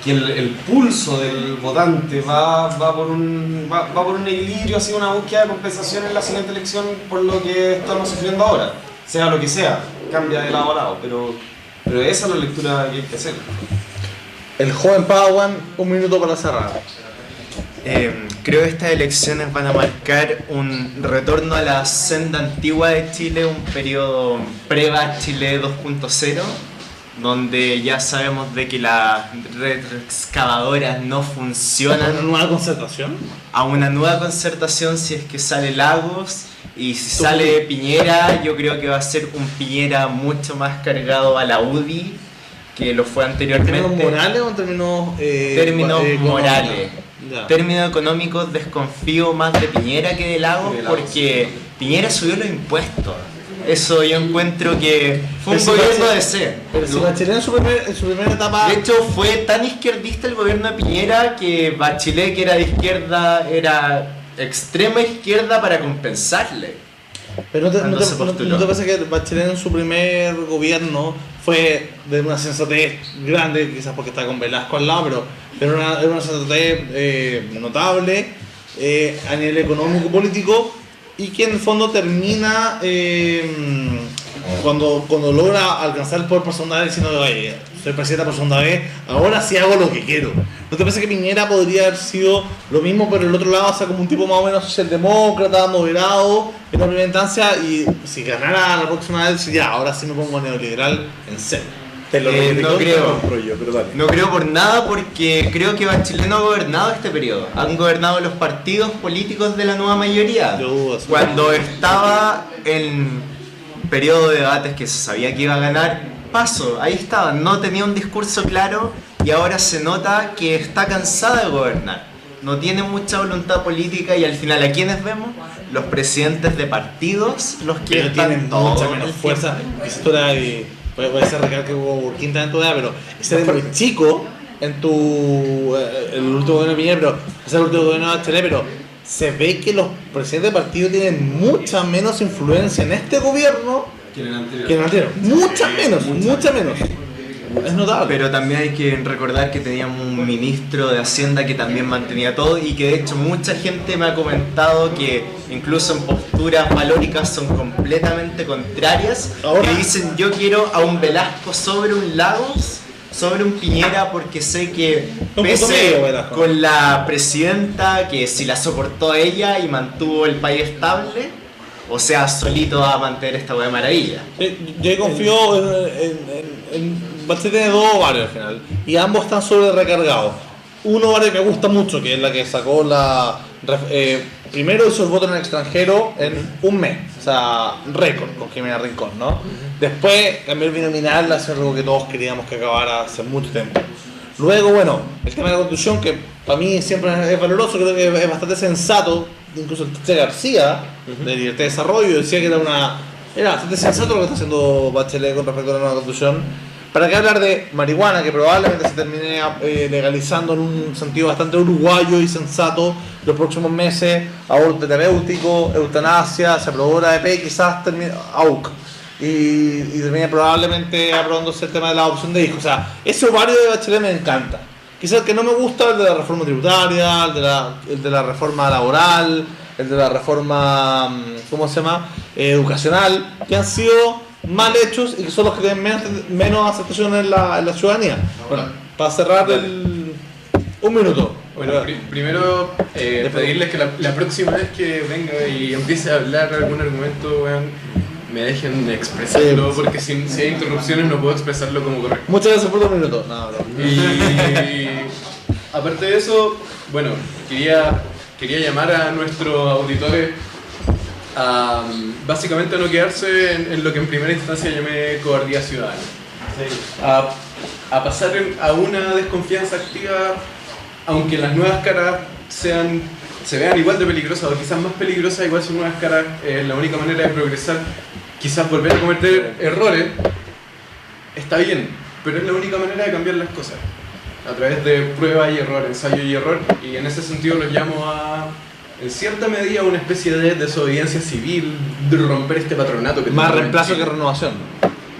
que el pulso del votante va por un equilibrio, así una búsqueda de compensación en la siguiente elección por lo que estamos sufriendo ahora, sea lo que sea, cambia de lado a lado, pero esa es la lectura que hay que hacer. El joven Padawan, un minuto para cerrar. Creo que estas elecciones van a marcar un retorno a la senda antigua de Chile, un periodo pre-Bachelet 2.0, donde ya sabemos de que las retroexcavadoras no funcionan. ¿Una nueva concertación? A una nueva concertación si es que sale Lagos, y si sale Piñera, yo creo que va a ser un Piñera mucho más cargado a la UDI que lo fue anteriormente. ¿En términos morales o en términos Términos morales. Ya. Términos económicos, desconfío más de Piñera que de Lagos, porque Piñera subió los impuestos. Eso yo encuentro que fue un gobierno de ser. Pero si Bachelet en su primera etapa... De hecho, fue tan izquierdista el gobierno de Piñera que Bachelet, que era de izquierda, era extrema izquierda para compensarle. Pero ¿no se postuló. te parece que Bachelet en su primer gobierno fue de una sensatez grande, quizás porque está con Velasco al lado, pero era una sensatez notable a nivel económico y político, y que en el fondo termina cuando logra alcanzar el poder por segunda vez diciendo, oye, soy presidenta por segunda vez, ahora sí hago lo que quiero. ¿No te parece que Piñera podría haber sido lo mismo, pero el otro lado, o sea, como un tipo más o menos socialdemócrata, moderado, en la primera instancia, y si ganara la próxima vez, ya, ahora sí me pongo neoliberal en serio? No creo. Pero dale. No creo por nada, porque creo que Bachelet no ha gobernado este periodo. Han gobernado los partidos políticos de la nueva mayoría. Cuando estaba en periodo de debates que se sabía que iba a ganar, ahí estaba, no tenía un discurso claro y ahora se nota que está cansada de gobernar. No tiene mucha voluntad política y al final, ¿a quiénes vemos? Los presidentes de partidos, los que Pero están tienen todo mucha el menos tiempo. fuerza. Esa era, y puede ser recal que hubo Urquín en tu edad, pero ese era muy chico en el último gobierno de Piñera, pero ese es el último gobierno de Bachelet, pero se ve que los presidentes de partidos tienen mucha menos influencia en este gobierno que en el anterior. Mucha menos. Es notable. Pero también hay que recordar que teníamos un ministro de Hacienda que también mantenía todo y que de hecho mucha gente me ha comentado que incluso en posturas valóricas son completamente contrarias. Ahora- que dicen yo quiero a un Velasco sobre un Lagos, sobre un Piñera, porque sé que Un pese punto medio, Velasco. con la presidenta que si la soportó ella y mantuvo el país estable, o sea, solito va a mantener esta hueá de maravilla. Yo confío en Bachelet tiene dos ovarios al final y ambos están sobre recargados. Un ovario que me gusta mucho, que es la que sacó primero hizo el voto en el extranjero en un mes, o sea, récord con Jimena Rincón, ¿no? Después cambió el binominal, hace algo que todos queríamos que acabara hace mucho tiempo. Luego, bueno, el tema de la constitución, que para mí siempre es valoroso, creo que es bastante sensato. Incluso el Che García, de Libertad de Desarrollo, decía que era bastante sensato lo que está haciendo Bachelet con respecto a la nueva constitución. ¿Para qué hablar de marihuana, que probablemente se termine legalizando en un sentido bastante uruguayo y sensato los próximos meses? Aborto terapéutico, eutanasia, se aprobó la ADP, quizás termine AUC. Y termine probablemente aprobándose el tema de la adopción de hijos. O sea, ese ovario de Bachelet me encanta. Quizás el que no me gusta es el de la reforma tributaria, el de la reforma laboral, el de la reforma, ¿cómo se llama? Educacional, que han sido mal hechos y que son los que tienen menos aceptación en la ciudadanía. Bueno, para cerrar un minuto. Bueno, primero pedirles que la próxima vez que venga y empiece a hablar algún argumento, weón, me dejen expresarlo, porque si hay interrupciones no puedo expresarlo como correcto. Muchas gracias por 2 minutos. No. Y aparte de eso, bueno, quería llamar a nuestros auditores a básicamente no quedarse en lo que en primera instancia llamé cobardía ciudadana. A pasar a una desconfianza activa, aunque las nuevas caras se vean igual de peligrosas o quizás más peligrosas, igual son nuevas caras, la única manera de progresar, quizás volver a cometer errores, está bien, pero es la única manera de cambiar las cosas, a través de prueba y error, ensayo y error, y en ese sentido los llamo a, en cierta medida, una especie de desobediencia civil, de romper este patronato que Más tenemos en reemplazo Chile. que renovación.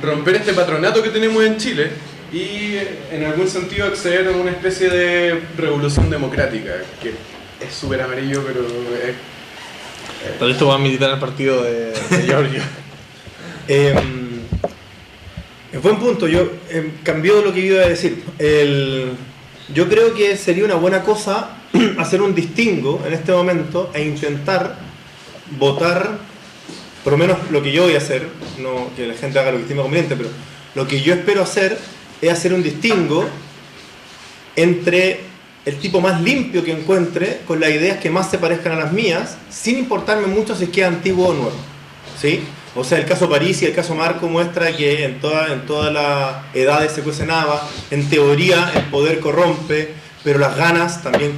romper este patronato que tenemos en Chile y en algún sentido acceder a una especie de revolución democrática, que es súper amarillo, pero es... Pero esto va a militar el partido de Giorgio. Buen punto, yo cambió lo que iba a decir. Yo creo que sería una buena cosa hacer un distingo en este momento e intentar votar, por lo menos lo que yo voy a hacer, no que la gente haga lo que estime conveniente, pero lo que yo espero hacer es hacer un distingo entre el tipo más limpio que encuentre con las ideas que más se parezcan a las mías, sin importarme mucho si es que es antiguo o nuevo, ¿sí? O sea, el caso París y el caso Marco muestra que en todas las edades se cuece nava, en teoría el poder corrompe, pero las ganas también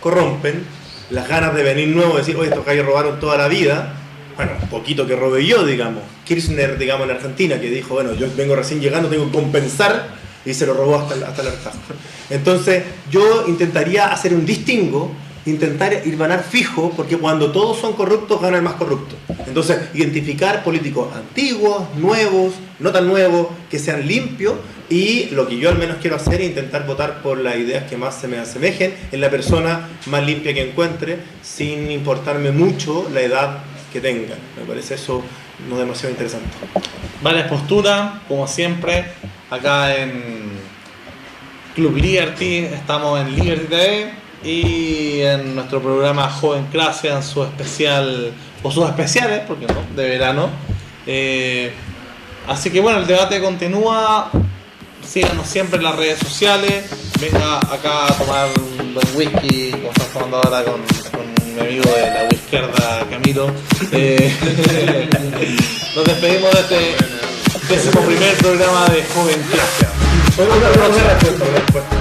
corrompen, las ganas de venir nuevo, de decir, oye, estos gallos robaron toda la vida, bueno, un poquito que robé yo, digamos, Kirchner, digamos, en Argentina, que dijo, bueno, yo vengo recién llegando, tengo que compensar, y se lo robó hasta el hartazgo. Entonces, yo intentaría hacer un distingo, intentar ganar fijo, porque cuando todos son corruptos, gana el más corrupto. Entonces, identificar políticos antiguos, nuevos, no tan nuevos, que sean limpios, y lo que yo al menos quiero hacer es intentar votar por las ideas que más se me asemejen en la persona más limpia que encuentre, sin importarme mucho la edad que tengan. Me parece eso no demasiado interesante. Varias posturas, como siempre, acá en Club Liberty, estamos en Liberty TV y en nuestro programa Jovencracia en su especial, o sus especiales, porque no, de verano. Así que bueno, el debate continúa, síganos siempre en las redes sociales, venga acá a tomar un buen whisky, como estamos tomando ahora con mi amigo de la izquierda, Camilo. Nos despedimos de este 11º programa de Jovencracia. Una respuesta.